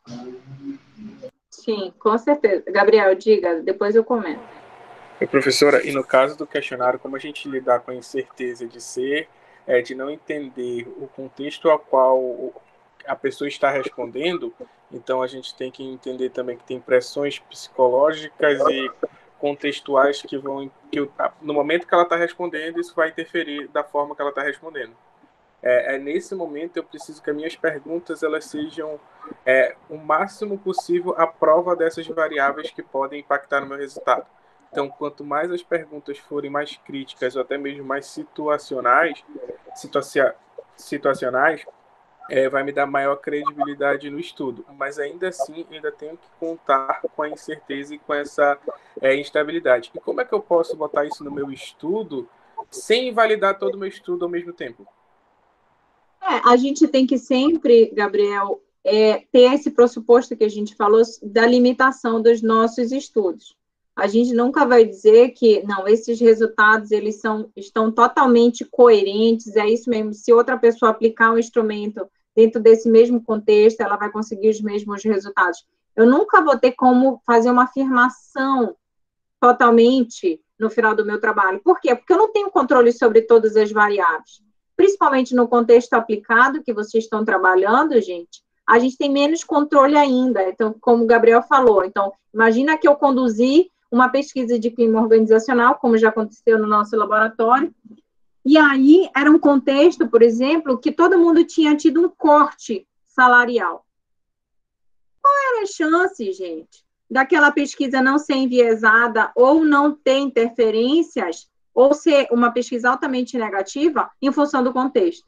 Sim, com certeza. Gabriel, diga, depois eu comento. Professora, e no caso do questionário, como a gente lidar com a incerteza de não entender o contexto ao qual a pessoa está respondendo, então a gente tem que entender também que tem pressões psicológicas e contextuais que no momento que ela está respondendo, isso vai interferir da forma que ela está respondendo. Nesse momento eu preciso que as minhas perguntas elas sejam o máximo possível à prova dessas variáveis que podem impactar no meu resultado. Então, quanto mais as perguntas forem mais críticas ou até mesmo mais situacionais, vai me dar maior credibilidade no estudo. Mas ainda assim, ainda tenho que contar com a incerteza e com essa instabilidade. E como é que eu posso botar isso no meu estudo sem invalidar todo o meu estudo ao mesmo tempo? A gente tem que sempre, Gabriel, ter esse pressuposto que a gente falou da limitação dos nossos estudos. A gente nunca vai dizer que, não, esses resultados eles estão totalmente coerentes, é isso mesmo, se outra pessoa aplicar um instrumento dentro desse mesmo contexto, ela vai conseguir os mesmos resultados. Eu nunca vou ter como fazer uma afirmação totalmente no final do meu trabalho. Por quê? Porque eu não tenho controle sobre todas as variáveis. Principalmente no contexto aplicado que vocês estão trabalhando, gente, a gente tem menos controle ainda. Então, como o Gabriel falou, então, imagina que eu conduzi uma pesquisa de clima organizacional, como já aconteceu no nosso laboratório, e aí era um contexto, por exemplo, que todo mundo tinha tido um corte salarial. Qual era a chance, gente, daquela pesquisa não ser enviesada ou não ter interferências, ou ser uma pesquisa altamente negativa em função do contexto?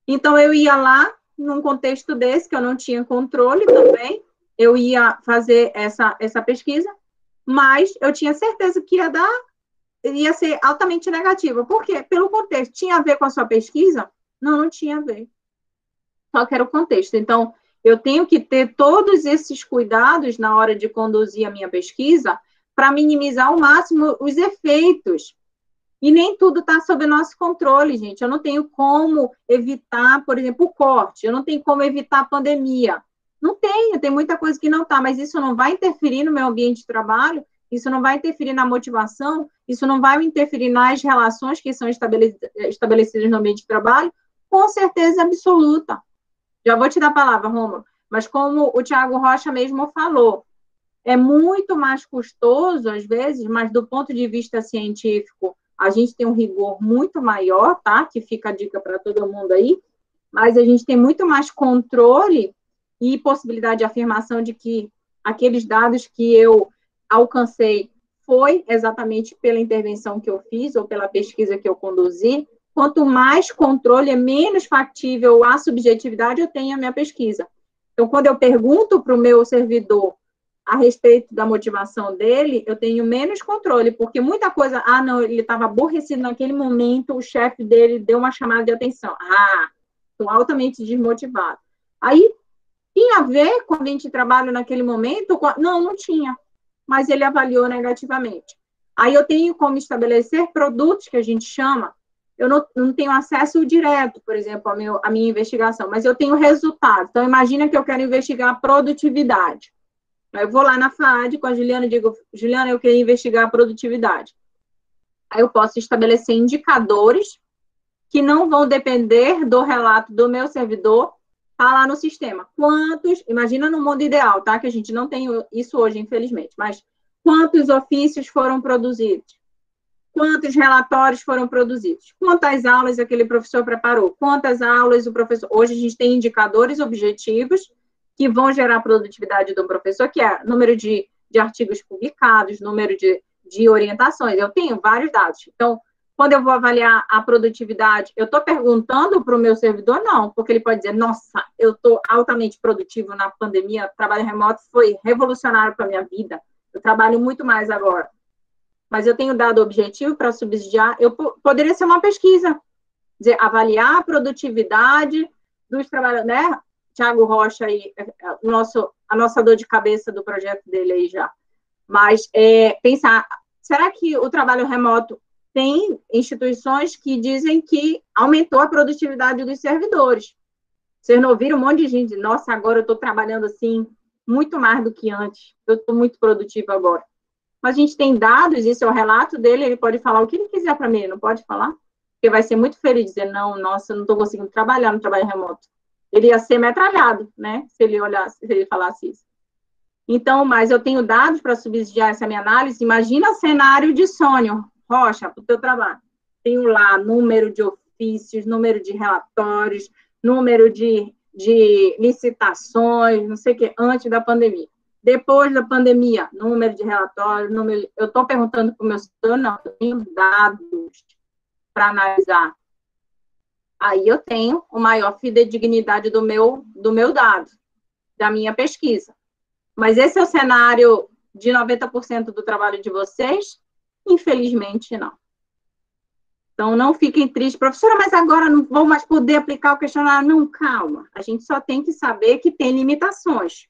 Então, eu ia lá, num contexto desse, que eu não tinha controle também, eu ia fazer essa pesquisa, mas eu tinha certeza que ia ser altamente negativa. Por quê? Pelo contexto. Tinha a ver com a sua pesquisa? Não tinha a ver. Só que era o contexto. Então, eu tenho que ter todos esses cuidados na hora de conduzir a minha pesquisa para minimizar ao máximo os efeitos. E nem tudo está sob nosso controle, gente. Eu não tenho como evitar, por exemplo, o corte. Eu não tenho como evitar a pandemia. Não tenho, tem muita coisa que não está, mas isso não vai interferir no meu ambiente de trabalho, isso não vai interferir na motivação, isso não vai interferir nas relações que são estabelecidas no ambiente de trabalho, com certeza absoluta. Já vou te dar a palavra, Rômulo, mas como o Thiago Rocha mesmo falou, é muito mais custoso, às vezes, mas do ponto de vista científico, a gente tem um rigor muito maior, tá? Que fica a dica para todo mundo aí, mas a gente tem muito mais controle e possibilidade de afirmação de que aqueles dados que eu alcancei foi exatamente pela intervenção que eu fiz ou pela pesquisa que eu conduzi. Quanto mais controle, menos factível a subjetividade eu tenho a minha pesquisa. Então, quando eu pergunto para o meu servidor a respeito da motivação dele, eu tenho menos controle, porque muita coisa, não, ele estava aborrecido naquele momento, o chefe dele deu uma chamada de atenção. estou altamente desmotivado. Aí, tinha a ver quando a gente trabalha naquele momento? Não tinha, mas ele avaliou negativamente. Aí eu tenho como estabelecer produtos que a gente chama, eu não tenho acesso direto, por exemplo, à minha investigação, mas eu tenho resultado. Então, imagina que eu quero investigar a produtividade. Aí eu vou lá na FAAD com a Juliana e digo, Juliana, eu queria investigar a produtividade. Aí eu posso estabelecer indicadores que não vão depender do relato do meu servidor, tá lá no sistema. Imagina no mundo ideal, tá? Que a gente não tem isso hoje, infelizmente, mas quantos ofícios foram produzidos? Quantos relatórios foram produzidos? Quantas aulas aquele professor preparou? Quantas aulas o professor... Hoje a gente tem indicadores objetivos que vão gerar a produtividade do professor, que é número de artigos publicados, número de orientações. Eu tenho vários dados. Então, quando eu vou avaliar a produtividade, eu estou perguntando para o meu servidor? Não, porque ele pode dizer, nossa, eu estou altamente produtivo na pandemia, trabalho remoto foi revolucionário para a minha vida, eu trabalho muito mais agora. Mas eu tenho dado objetivo para subsidiar, poderia ser uma pesquisa, dizer, avaliar a produtividade dos trabalhadores, né? Tiago Rocha aí, a nossa dor de cabeça do projeto dele aí já. Mas pensar, será que o trabalho remoto tem instituições que dizem que aumentou a produtividade dos servidores? Vocês não ouviram um monte de gente, nossa, agora eu estou trabalhando assim, muito mais do que antes, eu estou muito produtivo agora. Mas a gente tem dados, isso é o relato dele, ele pode falar o que ele quiser para mim, não pode falar? Porque vai ser muito feliz dizer, não, nossa, eu não estou conseguindo trabalhar no trabalho remoto. Ele ia ser metralhado, né, se ele falasse isso. Então, mas eu tenho dados para subsidiar essa minha análise. Imagina cenário de Sônia Rocha, para o teu trabalho. Tenho lá número de ofícios, número de relatórios, número de licitações, não sei o que, antes da pandemia. Depois da pandemia, número de relatórios, eu estou perguntando para o meu setor, não, eu tenho dados para analisar. Aí eu tenho uma maior fidedignidade do meu dado, da minha pesquisa. Mas esse é o cenário de 90% do trabalho de vocês? Infelizmente, não. Então, não fiquem tristes. Professora, mas agora não vou mais poder aplicar o questionário. Não, calma. A gente só tem que saber que tem limitações.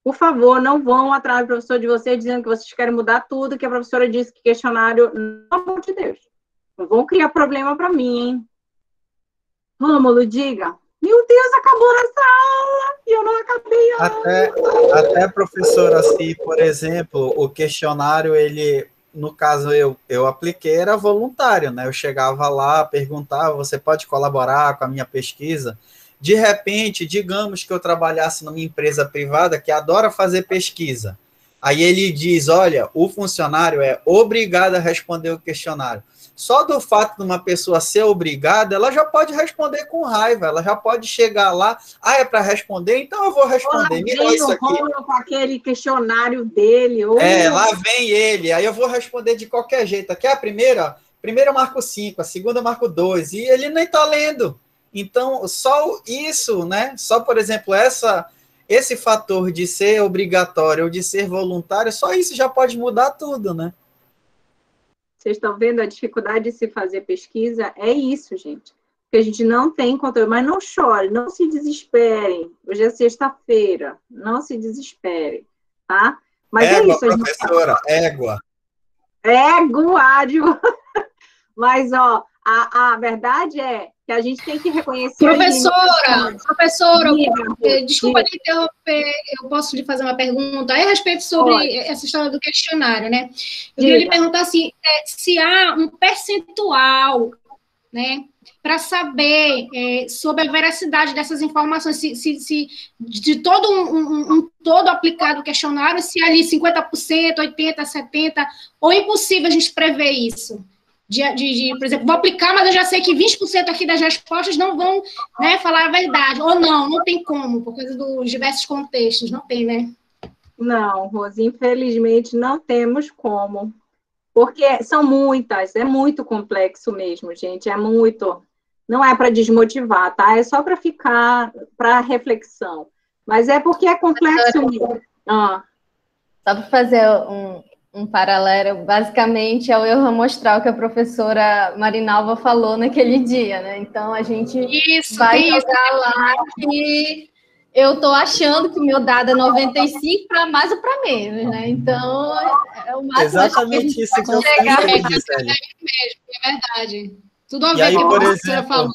Por favor, não vão atrás do professor de vocês dizendo que vocês querem mudar tudo, que a professora disse que questionário... Pelo amor de Deus. Não vão criar problema para mim, hein? Rômulo, diga. Meu Deus, acabou essa aula e eu não acabei a aula. Até, professora, se, por exemplo, o questionário, ele, no caso, eu apliquei, era voluntário, né? Eu chegava lá, perguntava, você pode colaborar com a minha pesquisa? De repente, digamos que eu trabalhasse numa empresa privada que adora fazer pesquisa. Aí ele diz, olha, o funcionário é obrigado a responder o questionário. Só do fato de uma pessoa ser obrigada, ela já pode responder com raiva, ela já pode chegar lá, é para responder, então eu vou responder. Me dá isso aqui. Com aquele questionário dele. Lá vem ele, aí eu vou responder de qualquer jeito. Aqui é a primeira eu marco 5, a segunda eu marco 2, e ele nem está lendo. Então, só isso, né? Só, por exemplo, esse fator de ser obrigatório ou de ser voluntário, só isso já pode mudar tudo, né? Vocês estão vendo a dificuldade de se fazer pesquisa? É isso, gente. Porque a gente não tem controle. Mas não chore, não se desesperem. Hoje é sexta-feira. Não se desesperem, tá? Mas égua, é isso. Professora, égua. Éguádio. Mas, ó, a verdade é que a gente tem que reconhecer... Professora, desculpa te interromper, eu posso lhe fazer uma pergunta a respeito sobre essa história do questionário, né? Eu queria lhe perguntar assim, se há um percentual, né, para saber sobre a veracidade dessas informações, se de todo um todo aplicado o questionário, se ali 50%, 80%, 70%, ou impossível a gente prever isso? Por exemplo, vou aplicar, mas eu já sei que 20% aqui das respostas não vão, né, falar a verdade. Ou não tem como, por causa dos diversos contextos. Não tem, né? Não, Rose, infelizmente não temos como. Porque são muitas, é muito complexo mesmo, gente. É muito. Não é para desmotivar, tá? É só para ficar, para reflexão. Mas é porque é complexo mesmo. Só para fazer Um paralelo, basicamente, é o erro amostral que a professora Marinalva falou naquele dia, né? Então, a gente vai jogar lá que eu estou achando que o meu dado é 95 para mais ou para menos, né? Então, é o máximo exatamente isso que eu pensei, Gisele. É verdade. Tudo a E ver aí, com o que a por professora exemplo, falou.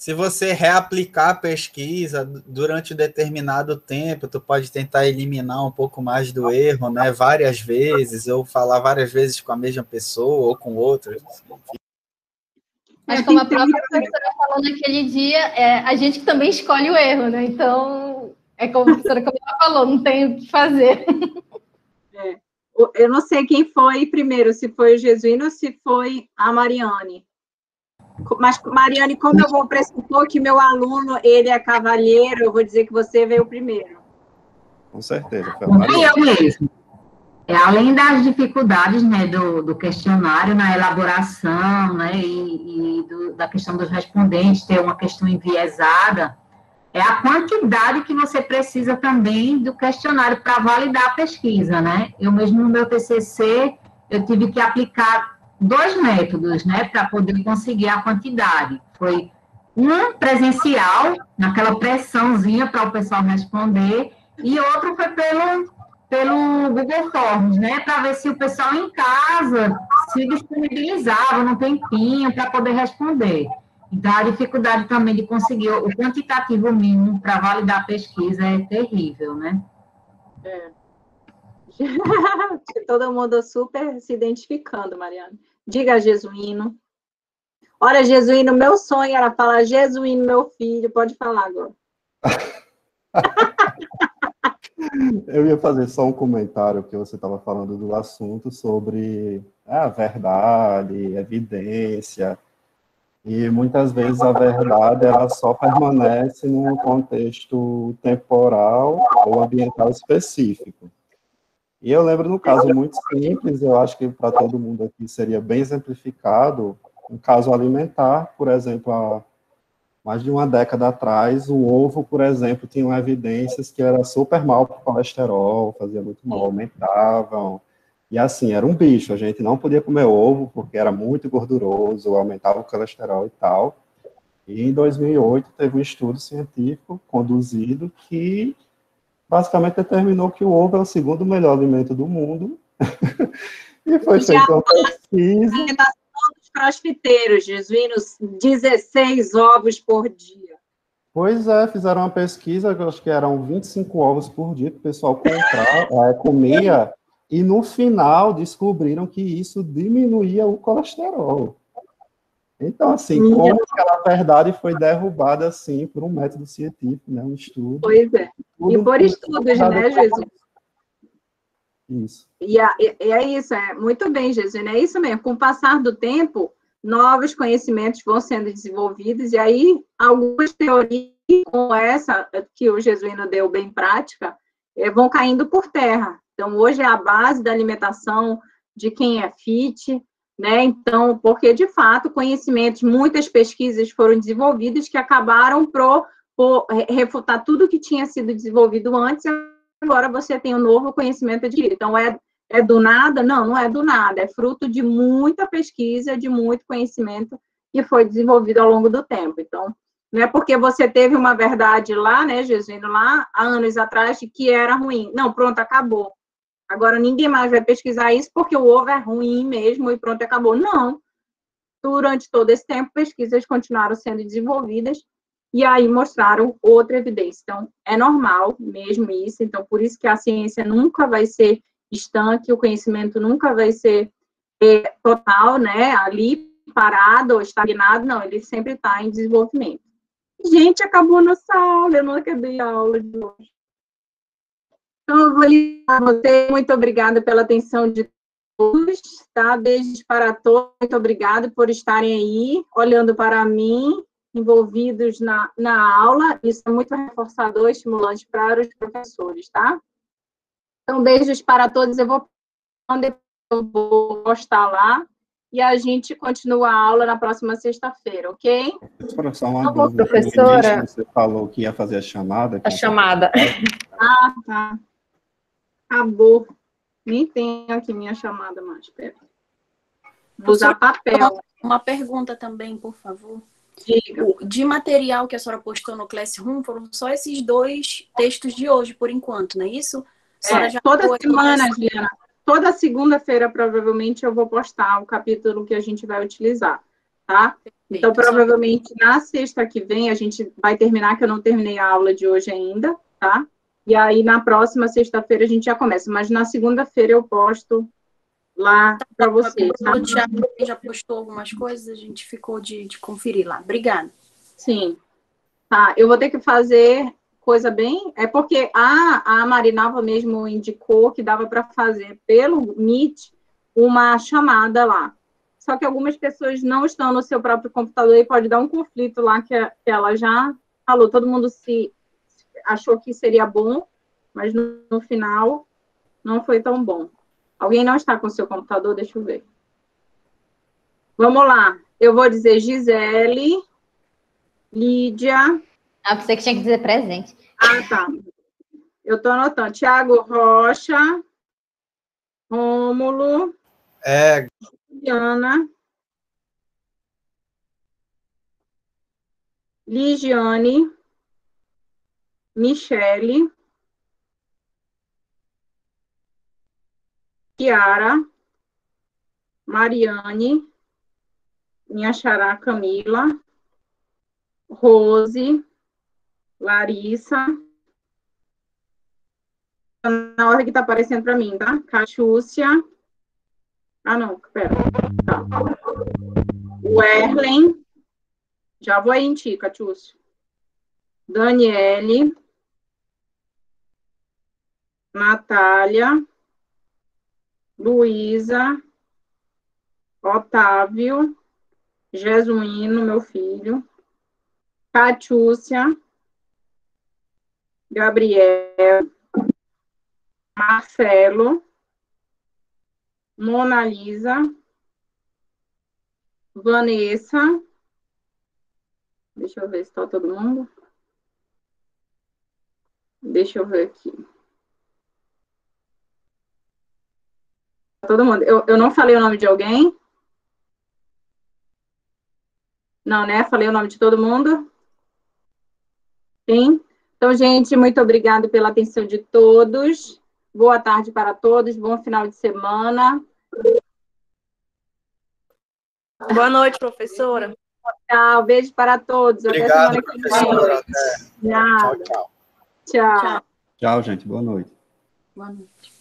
se você reaplicar a pesquisa durante um determinado tempo, tu pode tentar eliminar um pouco mais do erro, né? Várias vezes, ou falar várias vezes com a mesma pessoa ou com outras. Mas como a própria professora falou naquele dia, a gente que também escolhe o erro, né? Então, é como a professora Camila falou, não tem o que fazer. Eu não sei quem foi primeiro, se foi o Jesuíno ou se foi a Mariane. Mas, Mariane, como eu vou pressupor que meu aluno, ele é cavalheiro, eu vou dizer que você veio primeiro. Com certeza. Foi eu mesmo. Além das dificuldades, né, do questionário na elaboração, né, da questão dos respondentes, ter uma questão enviesada, é a quantidade que você precisa também do questionário para validar a pesquisa, né? Eu mesmo no meu TCC, eu tive que aplicar 2 métodos, né, para poder conseguir a quantidade. Foi um presencial, naquela pressãozinha para o pessoal responder, e outro foi pelo Google Forms, né, para ver se o pessoal em casa se disponibilizava no tempinho para poder responder. Então, a dificuldade também de conseguir o quantitativo mínimo para validar a pesquisa é terrível, né? Todo mundo super se identificando, Mariana. Diga, Jesuíno. Olha, Jesuíno, meu sonho era falar Jesuíno, meu filho. Pode falar agora. Eu ia fazer só um comentário que você estava falando do assunto sobre a verdade, evidência, e muitas vezes a verdade ela só permanece num contexto temporal ou ambiental específico. E eu lembro, no caso muito simples, eu acho que para todo mundo aqui seria bem exemplificado, um caso alimentar, por exemplo, há mais de uma década atrás, o ovo, por exemplo, tinha evidências que era super mal para o colesterol, fazia muito mal, aumentavam, e assim, era um bicho, a gente não podia comer ovo porque era muito gorduroso, aumentava o colesterol e tal. E em 2008 teve um estudo científico conduzido que basicamente determinou que o ovo é o segundo melhor alimento do mundo. E foi feita uma pesquisa. Dos crossfiteiros, Jesuínos, 16 ovos por dia. Pois é, fizeram uma pesquisa, que eu acho que eram 25 ovos por dia que o pessoal comia, e no final descobriram que isso diminuía o colesterol. Então, assim, como aquela verdade foi derrubada, assim, por um método científico, né, um estudo. Pois é. E por estudos, né, Jesus? Isso. E é isso, muito bem, Jesus, é isso mesmo. Com o passar do tempo, novos conhecimentos vão sendo desenvolvidos, e aí algumas teorias, como essa que o Jesuíno deu bem prática, vão caindo por terra. Então, hoje é a base da alimentação de quem é fit, né? Então, porque, de fato, conhecimentos, muitas pesquisas foram desenvolvidas que acabaram por refutar tudo que tinha sido desenvolvido antes, agora você tem um novo conhecimento adquirido. Então, é do nada? Não, não é do nada, é fruto de muita pesquisa, de muito conhecimento que foi desenvolvido ao longo do tempo. Então, não é porque você teve uma verdade lá, né, Jesuíno, lá, há anos atrás, de que era ruim. Não, pronto, acabou. Agora, ninguém mais vai pesquisar isso porque o ovo é ruim mesmo e pronto, acabou. Não. Durante todo esse tempo, pesquisas continuaram sendo desenvolvidas e aí mostraram outra evidência. Então, é normal mesmo isso. Então, por isso que a ciência nunca vai ser estanque, o conhecimento nunca vai ser total, né, ali parado ou estagnado. Não, ele sempre está em desenvolvimento. Gente, acabou nossa aula, eu não acabei a aula de hoje. Então, eu vou ligar você. Muito obrigada pela atenção de todos, tá? Beijos para todos. Muito obrigada por estarem aí, olhando para mim, envolvidos na aula. Isso é muito reforçador, estimulante para os professores, tá? Então, beijos para todos. Eu vou postar lá e a gente continua a aula na próxima sexta-feira, ok? Só uma dúvida. Professora, você falou que ia fazer a chamada. A chamada. Ah, tá. Acabou. Nem tenho aqui minha chamada mais, espera. Vou usar papel. Uma pergunta também, por favor. Diga. De material que a senhora postou no Classroom, foram só esses 2 textos de hoje, por enquanto, não é isso? Toda semana, Juliana, toda segunda-feira, provavelmente, eu vou postar o capítulo que a gente vai utilizar, tá? Então, provavelmente, na sexta que vem, a gente vai terminar, que eu não terminei a aula de hoje ainda, tá? E aí, na próxima sexta-feira, a gente já começa. Mas na segunda-feira eu posto lá para vocês, tá? O Thiago já postou algumas coisas, a gente ficou de conferir lá. Obrigada. Sim. Tá, eu vou ter que fazer coisa bem... É porque a Marinalva mesmo indicou que dava para fazer pelo Meet uma chamada lá. Só que algumas pessoas não estão no seu próprio computador e pode dar um conflito lá que ela já falou. Todo mundo achou que seria bom, mas no final não foi tão bom. Alguém não está com o seu computador? Deixa eu ver. Vamos lá. Eu vou dizer Gisele, Lídia. Ah, você que tinha que dizer presente. Ah, tá. Eu estou anotando. Tiago Rocha, Rômulo, Juliana, Ligiane, Michele, Kiara, Mariane, minha xará Camila, Rose, Larissa, na ordem que está aparecendo para mim, tá? Cachúcia. Ah, não, pera. Tá. Werlen. Já vou aí em ti, Cachúcia. Daniele. Natália. Luísa. Otávio. Jesuíno, meu filho. Catiúcia. Gabriel. Marcelo. Mona Lisa. Vanessa. Deixa eu ver se está todo mundo. Deixa eu ver aqui. Todo mundo. Eu não falei o nome de alguém? Não, né? Falei o nome de todo mundo? Sim? Então, gente, muito obrigada pela atenção de todos. Boa tarde para todos. Bom final de semana. Boa noite, professora. Tchau. Beijo para todos. Obrigado, até semana que professora. vem. Tchau. Tchau, gente. Boa noite. Boa noite.